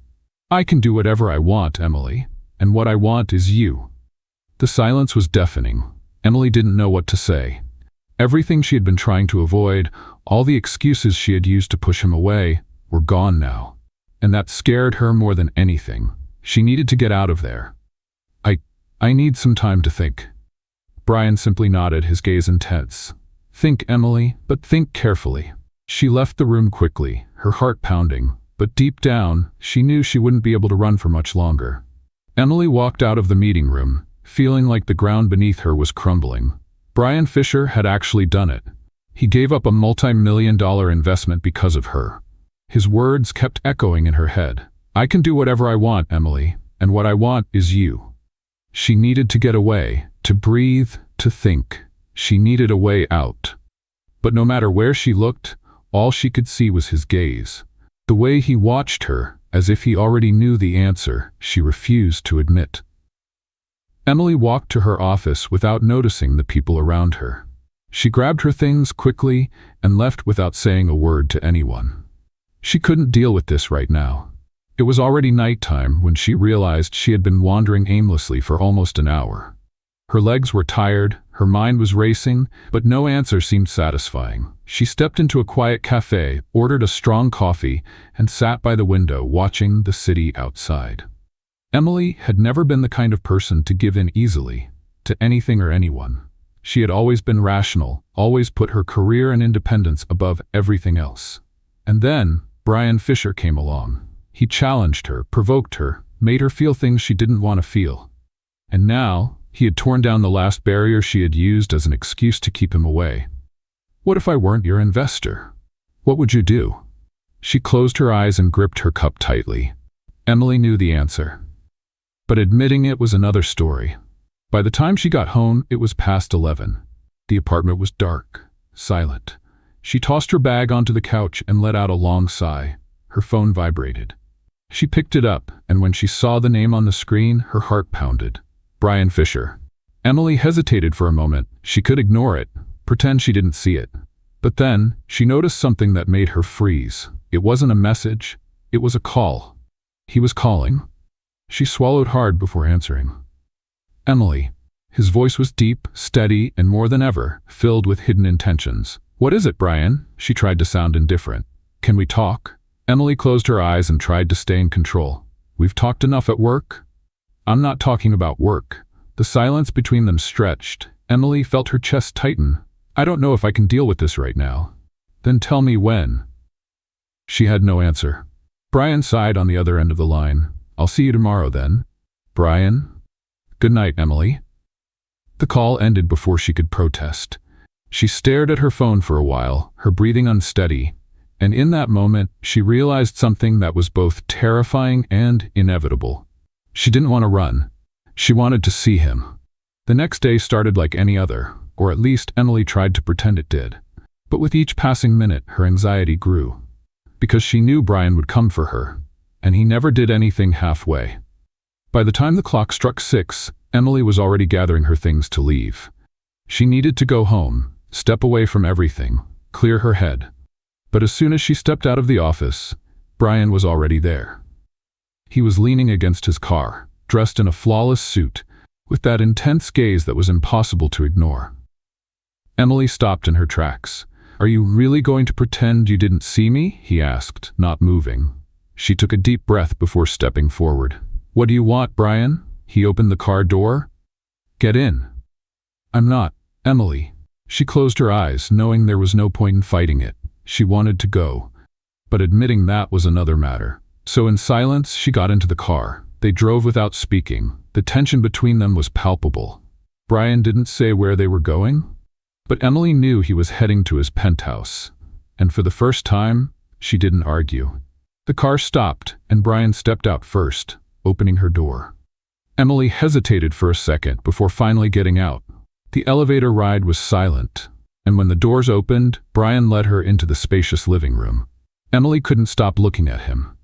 I can do whatever I want, Emily, and what I want is you. The silence was deafening. Emily didn't know what to say. Everything she had been trying to avoid, all the excuses she had used to push him away, were gone now. And that scared her more than anything. She needed to get out of there. I need some time to think. Brian simply nodded, his gaze intense. Think, Emily, but think carefully. She left the room quickly, her heart pounding, but deep down, she knew she wouldn't be able to run for much longer. Emily walked out of the meeting room, feeling like the ground beneath her was crumbling. Brian Fisher had actually done it. He gave up a multi-million-dollar investment because of her. His words kept echoing in her head. I can do whatever I want, Emily, and what I want is you. She needed to get away, to breathe, to think. She needed a way out. But no matter where she looked, all she could see was his gaze. The way he watched her, as if he already knew the answer, she refused to admit. Emily walked to her office without noticing the people around her. She grabbed her things quickly and left without saying a word to anyone. She couldn't deal with this right now. It was already nighttime when she realized she had been wandering aimlessly for almost an hour. Her legs were tired, her mind was racing, but no answer seemed satisfying. She stepped into a quiet cafe, ordered a strong coffee, and sat by the window watching the city outside. Emily had never been the kind of person to give in easily to anything or anyone. She had always been rational, always put her career and independence above everything else. And then Brian Fisher came along. He challenged her, provoked her, made her feel things she didn't want to feel. And now, he had torn down the last barrier she had used as an excuse to keep him away. What if I weren't your investor? What would you do? She closed her eyes and gripped her cup tightly. Emily knew the answer. But admitting it was another story. By the time she got home, it was past 11. The apartment was dark, silent. She tossed her bag onto the couch and let out a long sigh. Her phone vibrated. She picked it up, and when she saw the name on the screen, her heart pounded. Brian Fisher. Emily hesitated for a moment. She could ignore it, pretend she didn't see it. But then, she noticed something that made her freeze. It wasn't a message. It was a call. He was calling. She swallowed hard before answering. Emily. His voice was deep, steady, and more than ever, filled with hidden intentions. What is it, Brian? She tried to sound indifferent. Can we talk? Emily closed her eyes and tried to stay in control. We've talked enough at work? I'm not talking about work. The silence between them stretched. Emily felt her chest tighten. I don't know if I can deal with this right now. Then tell me when. She had no answer. Brian sighed on the other end of the line. I'll see you tomorrow then. Brian? Good night, Emily. The call ended before she could protest. She stared at her phone for a while, her breathing unsteady, and in that moment, she realized something that was both terrifying and inevitable. She didn't want to run. She wanted to see him. The next day started like any other, or at least Emily tried to pretend it did. But with each passing minute, her anxiety grew. Because she knew Brian would come for her, and he never did anything halfway. By the time the clock struck 6, Emily was already gathering her things to leave. She needed to go home, step away from everything, clear her head. But as soon as she stepped out of the office, Brian was already there. He was leaning against his car, dressed in a flawless suit, with that intense gaze that was impossible to ignore. Emily stopped in her tracks. Are you really going to pretend you didn't see me? He asked, not moving. She took a deep breath before stepping forward. What do you want, Brian? He opened the car door. Get in. I'm not, Emily. She closed her eyes, knowing there was no point in fighting it. She wanted to go, but admitting that was another matter. So in silence, she got into the car. They drove without speaking. The tension between them was palpable. Brian didn't say where they were going, but Emily knew he was heading to his penthouse, and for the first time, she didn't argue. The car stopped, and Brian stepped out first, opening her door. Emily hesitated for a second before finally getting out. The elevator ride was silent, and when the doors opened, Brian led her into the spacious living room. Emily couldn't stop looking at him.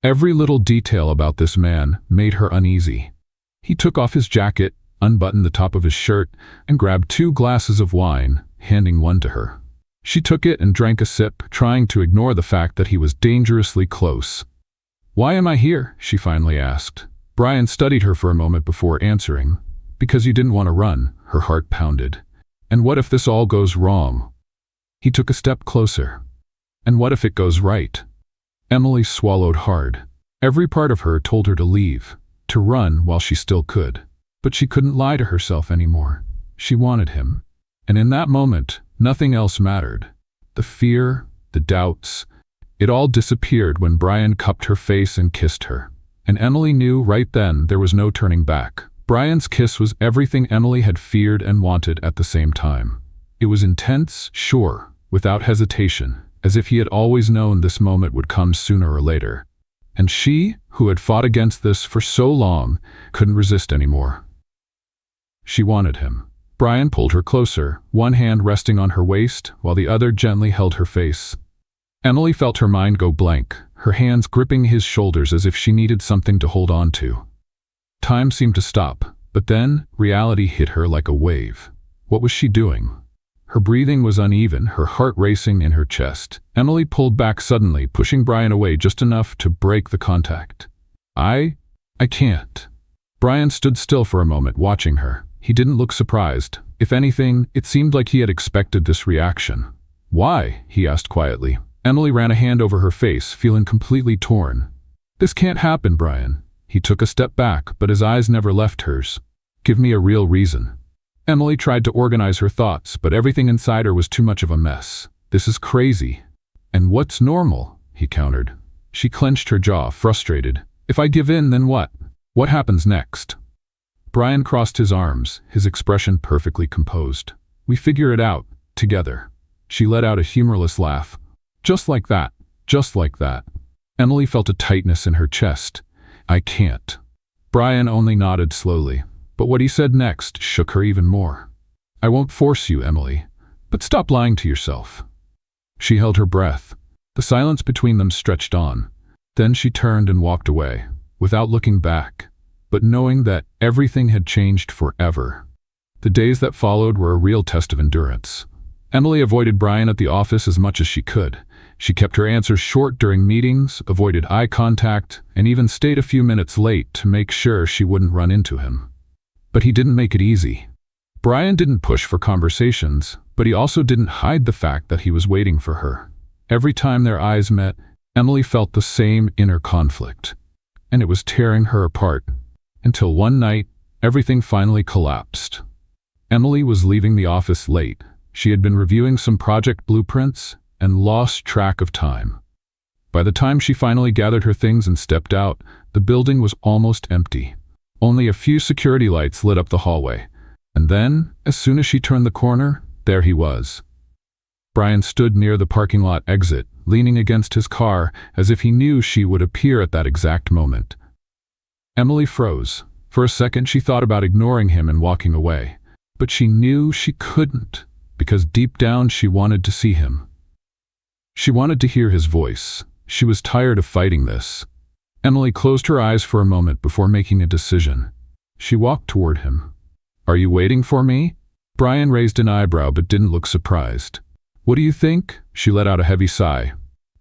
Every little detail about this man made her uneasy. He took off his jacket, unbuttoned the top of his shirt, and grabbed 2 glasses of wine, handing one to her. She took it and drank a sip, trying to ignore the fact that he was dangerously close. "Why am I here?" she finally asked. Brian studied her for a moment before answering. "Because you didn't want to run," her heart pounded. "And what if this all goes wrong?" He took a step closer. "And what if it goes right?" Emily swallowed hard. Every part of her told her to leave, to run while she still could. But she couldn't lie to herself anymore. She wanted him. And in that moment, nothing else mattered. The fear, the doubts, it all disappeared when Brian cupped her face and kissed her. And Emily knew right then there was no turning back. Brian's kiss was everything Emily had feared and wanted at the same time. It was intense, sure, without hesitation, as if he had always known this moment would come sooner or later. And she, who had fought against this for so long, couldn't resist anymore. She wanted him. Brian pulled her closer, one hand resting on her waist, while the other gently held her face. Emily felt her mind go blank, her hands gripping his shoulders as if she needed something to hold on to. Time seemed to stop, but then reality hit her like a wave. What was she doing? Her breathing was uneven, her heart racing in her chest. Emily pulled back suddenly, pushing Brian away just enough to break the contact. I can't." Brian stood still for a moment, watching her. He didn't look surprised. If anything, it seemed like he had expected this reaction. "Why?" he asked quietly. Emily ran a hand over her face, feeling completely torn. "This can't happen, Brian." He took a step back, but his eyes never left hers. "Give me a real reason." Emily tried to organize her thoughts, but everything inside her was too much of a mess. "This is crazy." "And what's normal?" he countered. She clenched her jaw, frustrated. "If I give in, then what? What happens next?" Brian crossed his arms, his expression perfectly composed. "We figure it out, together." She let out a humorless laugh. "Just like that, just like that." Emily felt a tightness in her chest. "I can't." Brian only nodded slowly, but what he said next shook her even more. "I won't force you, Emily, but stop lying to yourself." She held her breath. The silence between them stretched on. Then she turned and walked away, without looking back, but knowing that everything had changed forever. The days that followed were a real test of endurance. Emily avoided Brian at the office as much as she could. She kept her answers short during meetings, avoided eye contact, and even stayed a few minutes late to make sure she wouldn't run into him. But he didn't make it easy. Brian didn't push for conversations, but he also didn't hide the fact that he was waiting for her. Every time their eyes met, Emily felt the same inner conflict, and it was tearing her apart. Until one night, everything finally collapsed. Emily was leaving the office late. She had been reviewing some project blueprints and lost track of time. By the time she finally gathered her things and stepped out, the building was almost empty. Only a few security lights lit up the hallway. And then, as soon as she turned the corner, there he was. Brian stood near the parking lot exit, leaning against his car as if he knew she would appear at that exact moment. Emily froze. For a second she thought about ignoring him and walking away. But she knew she couldn't, because deep down she wanted to see him. She wanted to hear his voice. She was tired of fighting this. Emily closed her eyes for a moment before making a decision. She walked toward him. "Are you waiting for me?" Brian raised an eyebrow but didn't look surprised. "What do you think?" She let out a heavy sigh.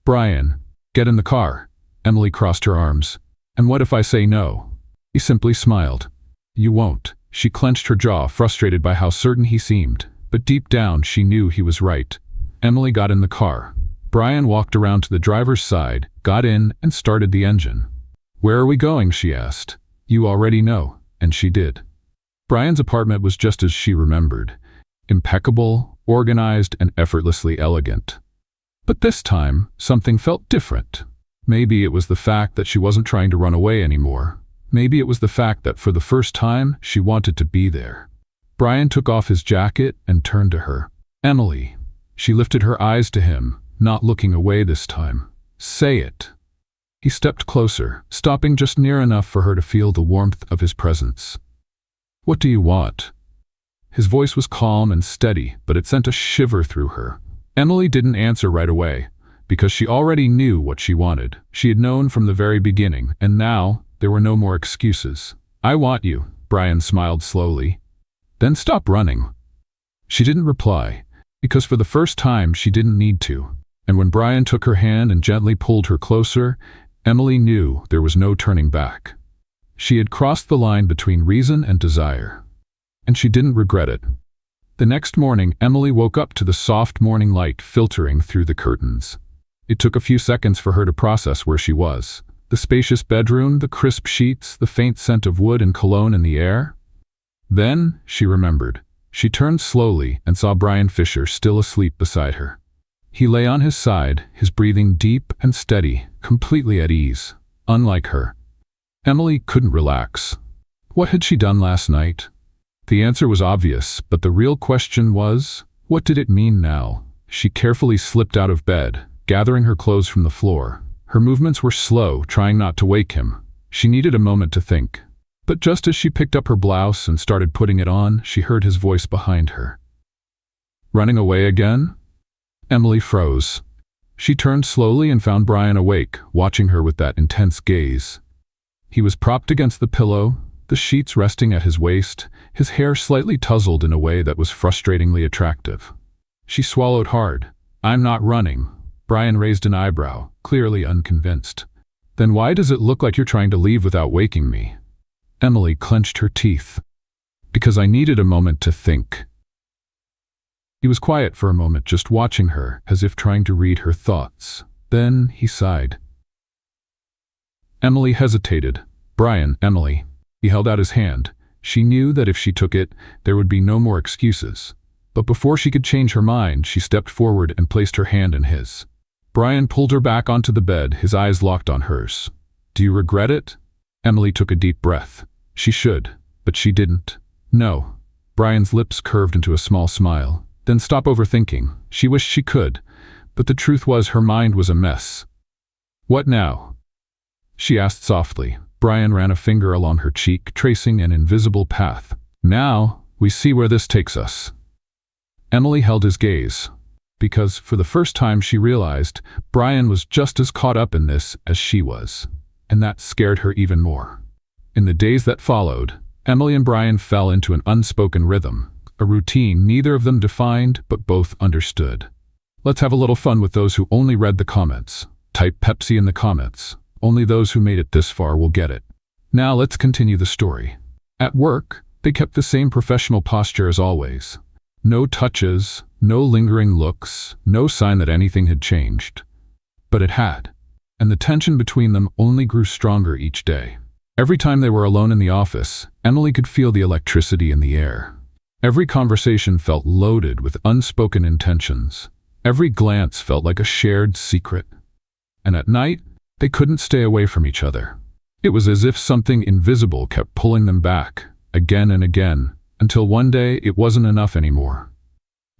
"Brian, get in the car." Emily crossed her arms. "And what if I say no?" He simply smiled. "You won't." She clenched her jaw, frustrated by how certain he seemed, but deep down she knew he was right. Emily got in the car. Brian walked around to the driver's side, got in, and started the engine. "Where are we going?" she asked. "You already know," and she did. Brian's apartment was just as she remembered. Impeccable, organized, and effortlessly elegant. But this time, something felt different. Maybe it was the fact that she wasn't trying to run away anymore. Maybe it was the fact that for the first time, she wanted to be there. Brian took off his jacket and turned to her. "Emily." She lifted her eyes to him, not looking away this time. "Say it." He stepped closer, stopping just near enough for her to feel the warmth of his presence. "What do you want?" His voice was calm and steady, but it sent a shiver through her. Emily didn't answer right away, because she already knew what she wanted. She had known from the very beginning, and now there were no more excuses. "I want you," Brian smiled slowly. "Then stop running." She didn't reply, because for the first time she didn't need to. And when Brian took her hand and gently pulled her closer, Emily knew there was no turning back. She had crossed the line between reason and desire, and she didn't regret it. The next morning, Emily woke up to the soft morning light filtering through the curtains. It took a few seconds for her to process where she was. The spacious bedroom, the crisp sheets, the faint scent of wood and cologne in the air. Then she remembered. She turned slowly and saw Brian Fisher still asleep beside her. He lay on his side, his breathing deep and steady, completely at ease, unlike her. Emily couldn't relax. What had she done last night? The answer was obvious, but the real question was, what did it mean now? She carefully slipped out of bed, gathering her clothes from the floor. Her movements were slow, trying not to wake him. She needed a moment to think. But just as she picked up her blouse and started putting it on, she heard his voice behind her. "Running away again?" Emily froze. She turned slowly and found Brian awake, watching her with that intense gaze. He was propped against the pillow, the sheets resting at his waist, his hair slightly tousled in a way that was frustratingly attractive. She swallowed hard. "I'm not running." Brian raised an eyebrow, clearly unconvinced. "Then why does it look like you're trying to leave without waking me?" Emily clenched her teeth. "Because I needed a moment to think." He was quiet for a moment, just watching her, as if trying to read her thoughts. Then he sighed. Emily hesitated. "Brian, Emily." He held out his hand. She knew that if she took it, there would be no more excuses. But before she could change her mind, she stepped forward and placed her hand in his. Brian pulled her back onto the bed, his eyes locked on hers. "Do you regret it?" Emily took a deep breath. She should, but she didn't. "No." Brian's lips curved into a small smile. "Then stop overthinking." She wished she could, but the truth was her mind was a mess. "What now?" she asked softly. Brian ran a finger along her cheek, tracing an invisible path. "Now, we see where this takes us." Emily held his gaze, because for the first time she realized Brian was just as caught up in this as she was, and that scared her even more. In the days that followed, Emily and Brian fell into an unspoken rhythm, a routine neither of them defined but both understood. Let's have a little fun with those who only read the comments. Type Pepsi in the comments. Only those who made it this far will get it. Now let's continue the story. At work, they kept the same professional posture as always. No touches, no lingering looks, no sign that anything had changed. But it had, and the tension between them only grew stronger each day. Every time they were alone in the office, Emily could feel the electricity in the air. Every conversation felt loaded with unspoken intentions. Every glance felt like a shared secret. And at night, they couldn't stay away from each other. It was as if something invisible kept pulling them back, again and again, until one day it wasn't enough anymore.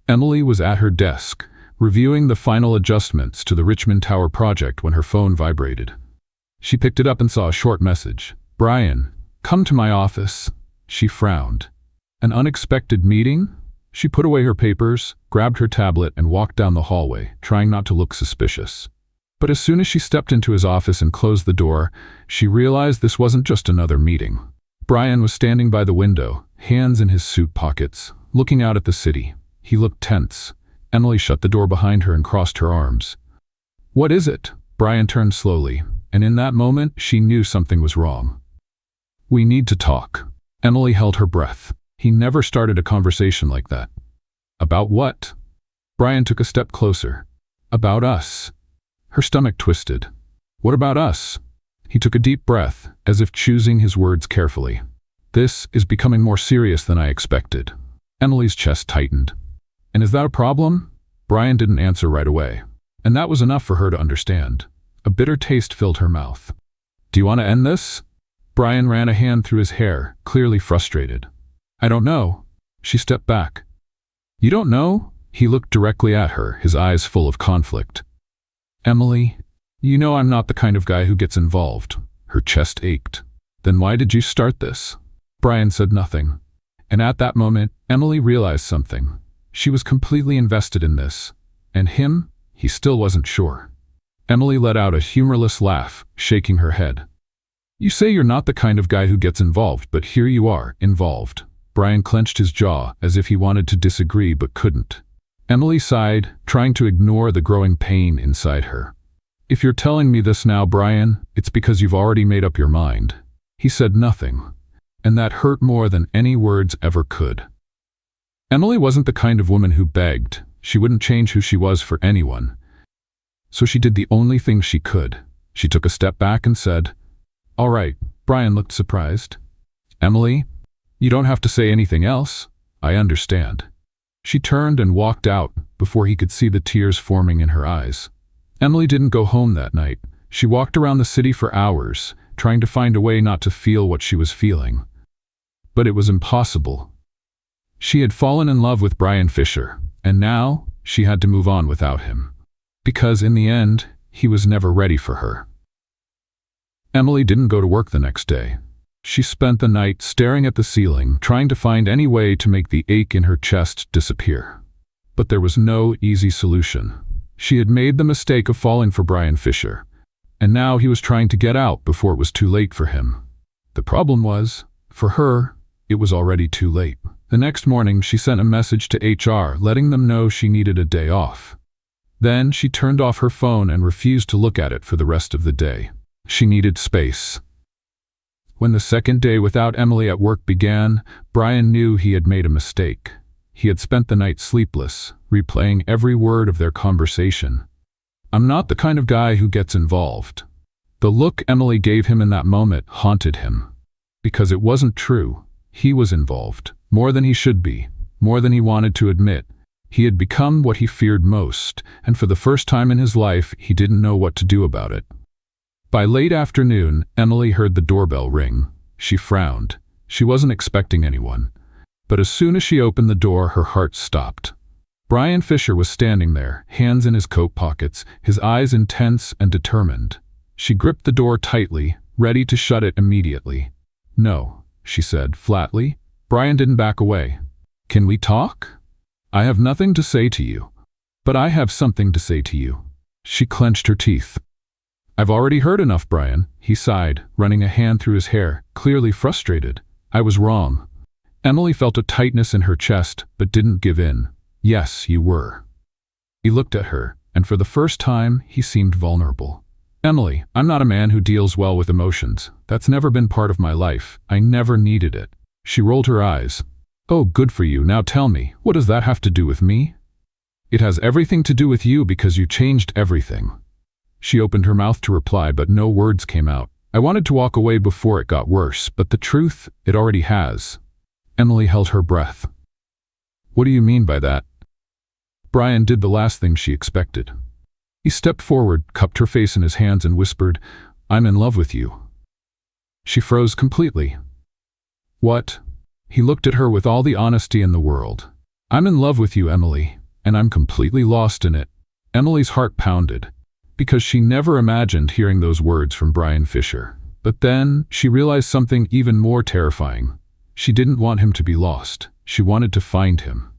Emily was at her desk, reviewing the final adjustments to the Richmond Tower project when her phone vibrated. She picked it up and saw a short message. "Brian, come to my office." She frowned. An unexpected meeting? She put away her papers, grabbed her tablet, and walked down the hallway, trying not to look suspicious. But as soon as she stepped into his office and closed the door, she realized this wasn't just another meeting. Brian was standing by the window, hands in his suit pockets, looking out at the city. He looked tense. Emily shut the door behind her and crossed her arms. "What is it?" Brian turned slowly, and in that moment she knew something was wrong. "We need to talk." Emily held her breath. He never started a conversation like that. "About what?" Brian took a step closer. "About us." Her stomach twisted. "What about us?" He took a deep breath, as if choosing his words carefully. "This is becoming more serious than I expected." Emily's chest tightened. "And is that a problem?" Brian didn't answer right away. And that was enough for her to understand. A bitter taste filled her mouth. "Do you want to end this?" Brian ran a hand through his hair, clearly frustrated. "I don't know." She stepped back. You don't know? He looked directly at her, his eyes full of conflict. Emily, you know I'm not the kind of guy who gets involved. Her chest ached. Then why did you start this? Brian said nothing. And at that moment, Emily realized something. She was completely invested in this. And him? He still wasn't sure. Emily let out a humorless laugh, shaking her head. You say you're not the kind of guy who gets involved, but here you are, involved. Brian clenched his jaw as if he wanted to disagree but couldn't. Emily sighed, trying to ignore the growing pain inside her. If you're telling me this now, Brian, it's because you've already made up your mind. He said nothing, and that hurt more than any words ever could. Emily wasn't the kind of woman who begged. She wouldn't change who she was for anyone. So she did the only thing she could. She took a step back and said, All right. Brian looked surprised. Emily, you don't have to say anything else. I understand. She turned and walked out before he could see the tears forming in her eyes. Emily didn't go home that night. She walked around the city for hours, trying to find a way not to feel what she was feeling. But it was impossible. She had fallen in love with Brian Fisher, and now she had to move on without him. Because in the end, he was never ready for her. Emily didn't go to work the next day. She spent the night staring at the ceiling, trying to find any way to make the ache in her chest disappear. But there was no easy solution. She had made the mistake of falling for Brian Fisher, and now he was trying to get out before it was too late for him. The problem was, for her, it was already too late. The next morning, she sent a message to HR letting them know she needed a day off. Then she turned off her phone and refused to look at it for the rest of the day. She needed space. When the second day without Emily at work began, Brian knew he had made a mistake. He had spent the night sleepless, replaying every word of their conversation. I'm not the kind of guy who gets involved. The look Emily gave him in that moment haunted him. Because it wasn't true. He was involved, more than he should be, more than he wanted to admit. He had become what he feared most, and for the first time in his life, he didn't know what to do about it. By late afternoon, Emily heard the doorbell ring. She frowned. She wasn't expecting anyone. But as soon as she opened the door, her heart stopped. Brian Fisher was standing there, hands in his coat pockets, his eyes intense and determined. She gripped the door tightly, ready to shut it immediately. No, she said flatly. Brian didn't back away. Can we talk? I have nothing to say to you. But I have something to say to you. She clenched her teeth. I've already heard enough, Brian, he sighed, running a hand through his hair, clearly frustrated. I was wrong. Emily felt a tightness in her chest, but didn't give in. Yes, you were. He looked at her, and for the first time, he seemed vulnerable. Emily, I'm not a man who deals well with emotions. That's never been part of my life. I never needed it. She rolled her eyes. Oh, good for you. Now tell me, what does that have to do with me? It has everything to do with you because you changed everything. She opened her mouth to reply, but no words came out. I wanted to walk away before it got worse, but the truth, it already has. Emily held her breath. What do you mean by that? Brian did the last thing she expected. He stepped forward, cupped her face in his hands and whispered, I'm in love with you. She froze completely. What? He looked at her with all the honesty in the world. I'm in love with you, Emily, and I'm completely lost in it. Emily's heart pounded, because she never imagined hearing those words from Brian Fisher. But then she realized something even more terrifying. She didn't want him to be lost. She wanted to find him.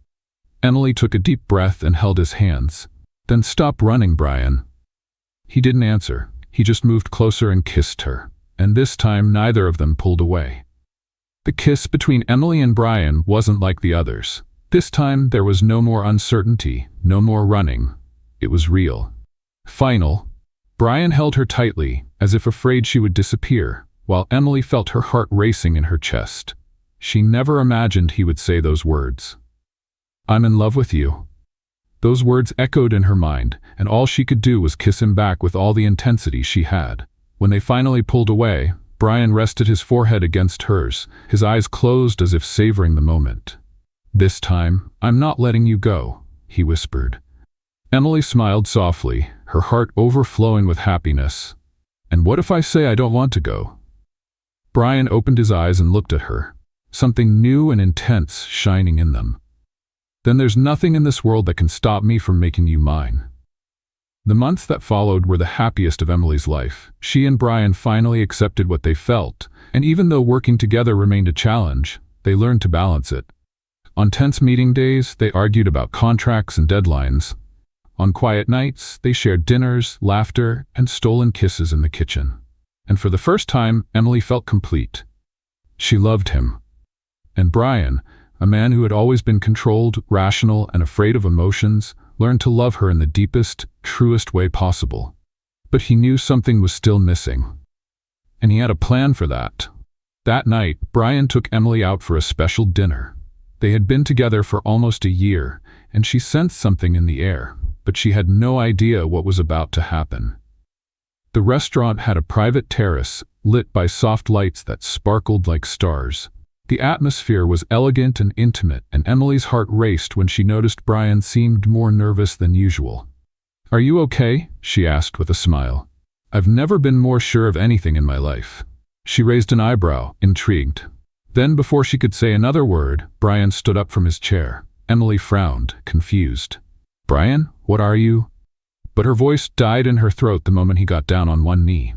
Emily took a deep breath and held his hands. Then stop running, Brian. He didn't answer. He just moved closer and kissed her. And this time neither of them pulled away. The kiss between Emily and Brian wasn't like the others. This time there was no more uncertainty, no more running. It was real. Final. Brian held her tightly, as if afraid she would disappear, while Emily felt her heart racing in her chest. She never imagined he would say those words. I'm in love with you. Those words echoed in her mind, and all she could do was kiss him back with all the intensity she had. When they finally pulled away, Brian rested his forehead against hers, his eyes closed as if savoring the moment. This time, I'm not letting you go, he whispered. Emily smiled softly, her heart overflowing with happiness. And what if I say I don't want to go? Brian opened his eyes and looked at her. something new and intense shining in them. Then there's nothing in this world that can stop me from making you mine. The months that followed were the happiest of Emily's life. She and Brian finally accepted what they felt, and even though working together remained a challenge, they learned to balance it. On tense meeting days, they argued about contracts and deadlines. On quiet nights, they shared dinners, laughter, and stolen kisses in the kitchen. And for the first time, Emily felt complete. She loved him. And Brian, a man who had always been controlled, rational, and afraid of emotions, learned to love her in the deepest, truest way possible. But he knew something was still missing. And he had a plan for that. That night, Brian took Emily out for a special dinner. They had been together for almost a year, and she sensed something in the air, but she had no idea what was about to happen. The restaurant had a private terrace, lit by soft lights that sparkled like stars. The atmosphere was elegant and intimate, and Emily's heart raced when she noticed Brian seemed more nervous than usual. "Are you okay?" she asked with a smile. "I've never been more sure of anything in my life." She raised an eyebrow, intrigued. Then, before she could say another word, Brian stood up from his chair. Emily frowned, confused. "Brian, what are you?" But her voice died in her throat the moment he got down on one knee.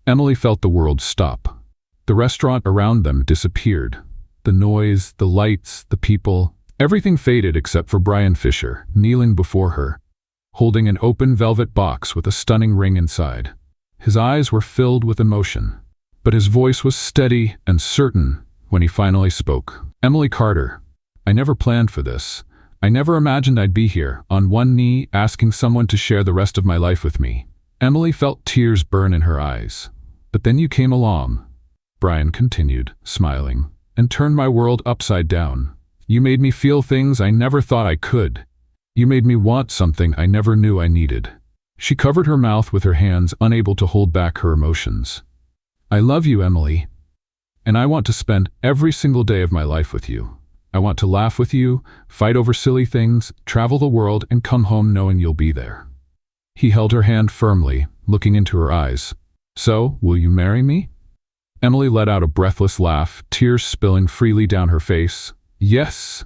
Emily felt the world stop. The restaurant around them disappeared. The noise, the lights, the people, everything faded except for Brian Fisher, kneeling before her, holding an open velvet box with a stunning ring inside. His eyes were filled with emotion, but his voice was steady and certain when he finally spoke. "Emily Carter, I never planned for this. I never imagined I'd be here, on one knee, asking someone to share the rest of my life with me." Emily felt tears burn in her eyes. "But then you came along," Brian continued, smiling, "and turned my world upside down. You made me feel things I never thought I could. You made me want something I never knew I needed." She covered her mouth with her hands, unable to hold back her emotions. "I love you, Emily, and I want to spend every single day of my life with you. I want to laugh with you, fight over silly things, travel the world, and come home knowing you'll be there." He held her hand firmly, looking into her eyes. "So, will you marry me?" Emily let out a breathless laugh, tears spilling freely down her face. "Yes.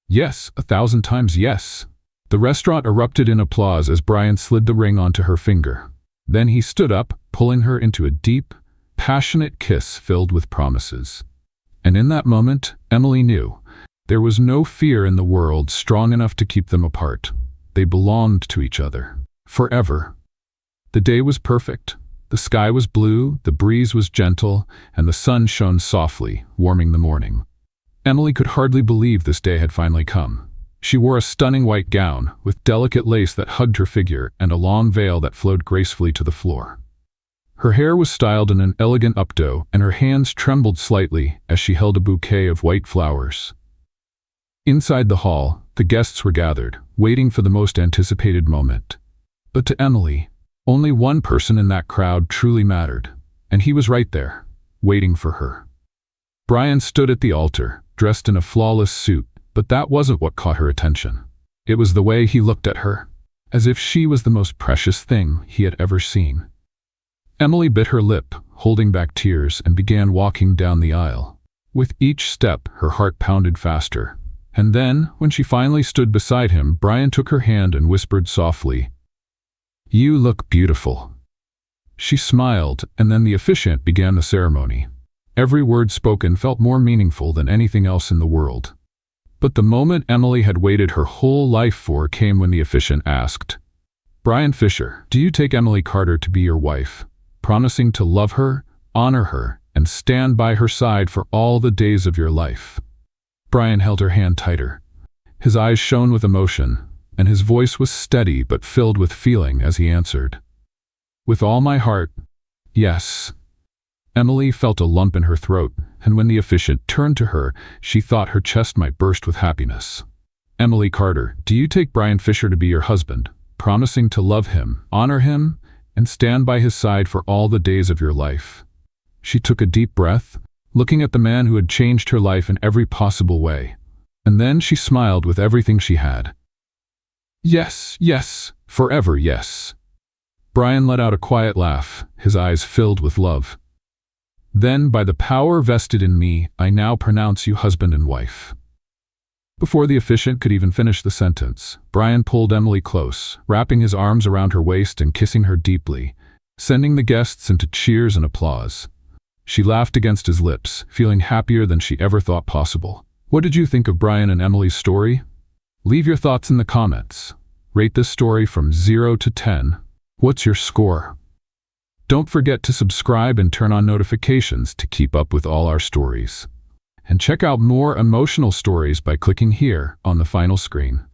Yes, 1,000 times yes." The restaurant erupted in applause as Brian slid the ring onto her finger. Then he stood up, pulling her into a deep, passionate kiss filled with promises. And in that moment, Emily knew there was no fear in the world strong enough to keep them apart. They belonged to each other. Forever. The day was perfect. The sky was blue, the breeze was gentle, and the sun shone softly, warming the morning. Emily could hardly believe this day had finally come. She wore a stunning white gown, with delicate lace that hugged her figure and a long veil that flowed gracefully to the floor. Her hair was styled in an elegant updo, and her hands trembled slightly as she held a bouquet of white flowers. Inside the hall, the guests were gathered, waiting for the most anticipated moment. But to Emily, only one person in that crowd truly mattered, and he was right there, waiting for her. Brian stood at the altar, dressed in a flawless suit, but that wasn't what caught her attention. It was the way he looked at her, as if she was the most precious thing he had ever seen. Emily bit her lip, holding back tears, and began walking down the aisle. With each step, her heart pounded faster. And then, when she finally stood beside him, Brian took her hand and whispered softly, "You look beautiful." She smiled, and then the officiant began the ceremony. Every word spoken felt more meaningful than anything else in the world. But the moment Emily had waited her whole life for came when the officiant asked, "Brian Fisher, do you take Emily Carter to be your wife, promising to love her, honor her, and stand by her side for all the days of your life?" Brian held her hand tighter. His eyes shone with emotion, and his voice was steady but filled with feeling as he answered, "With all my heart, yes." Emily felt a lump in her throat, and when the officiant turned to her, she thought her chest might burst with happiness. "Emily Carter, do you take Brian Fisher to be your husband, promising to love him, honor him, and stand by his side for all the days of your life?" She took a deep breath, looking at the man who had changed her life in every possible way. And then she smiled with everything she had. "Yes, yes, forever yes." Brian let out a quiet laugh, his eyes filled with love. Then, by the power vested in me, I now pronounce you husband and wife." Before the officiant could even finish the sentence, Brian pulled Emily close, wrapping his arms around her waist and kissing her deeply, sending the guests into cheers and applause. She laughed against his lips, feeling happier than she ever thought possible. What did you think of Brian and Emily's story? Leave your thoughts in the comments. Rate this story from 0 to 10. What's your score? Don't forget to subscribe and turn on notifications to keep up with all our stories. And check out more emotional stories by clicking here on the final screen.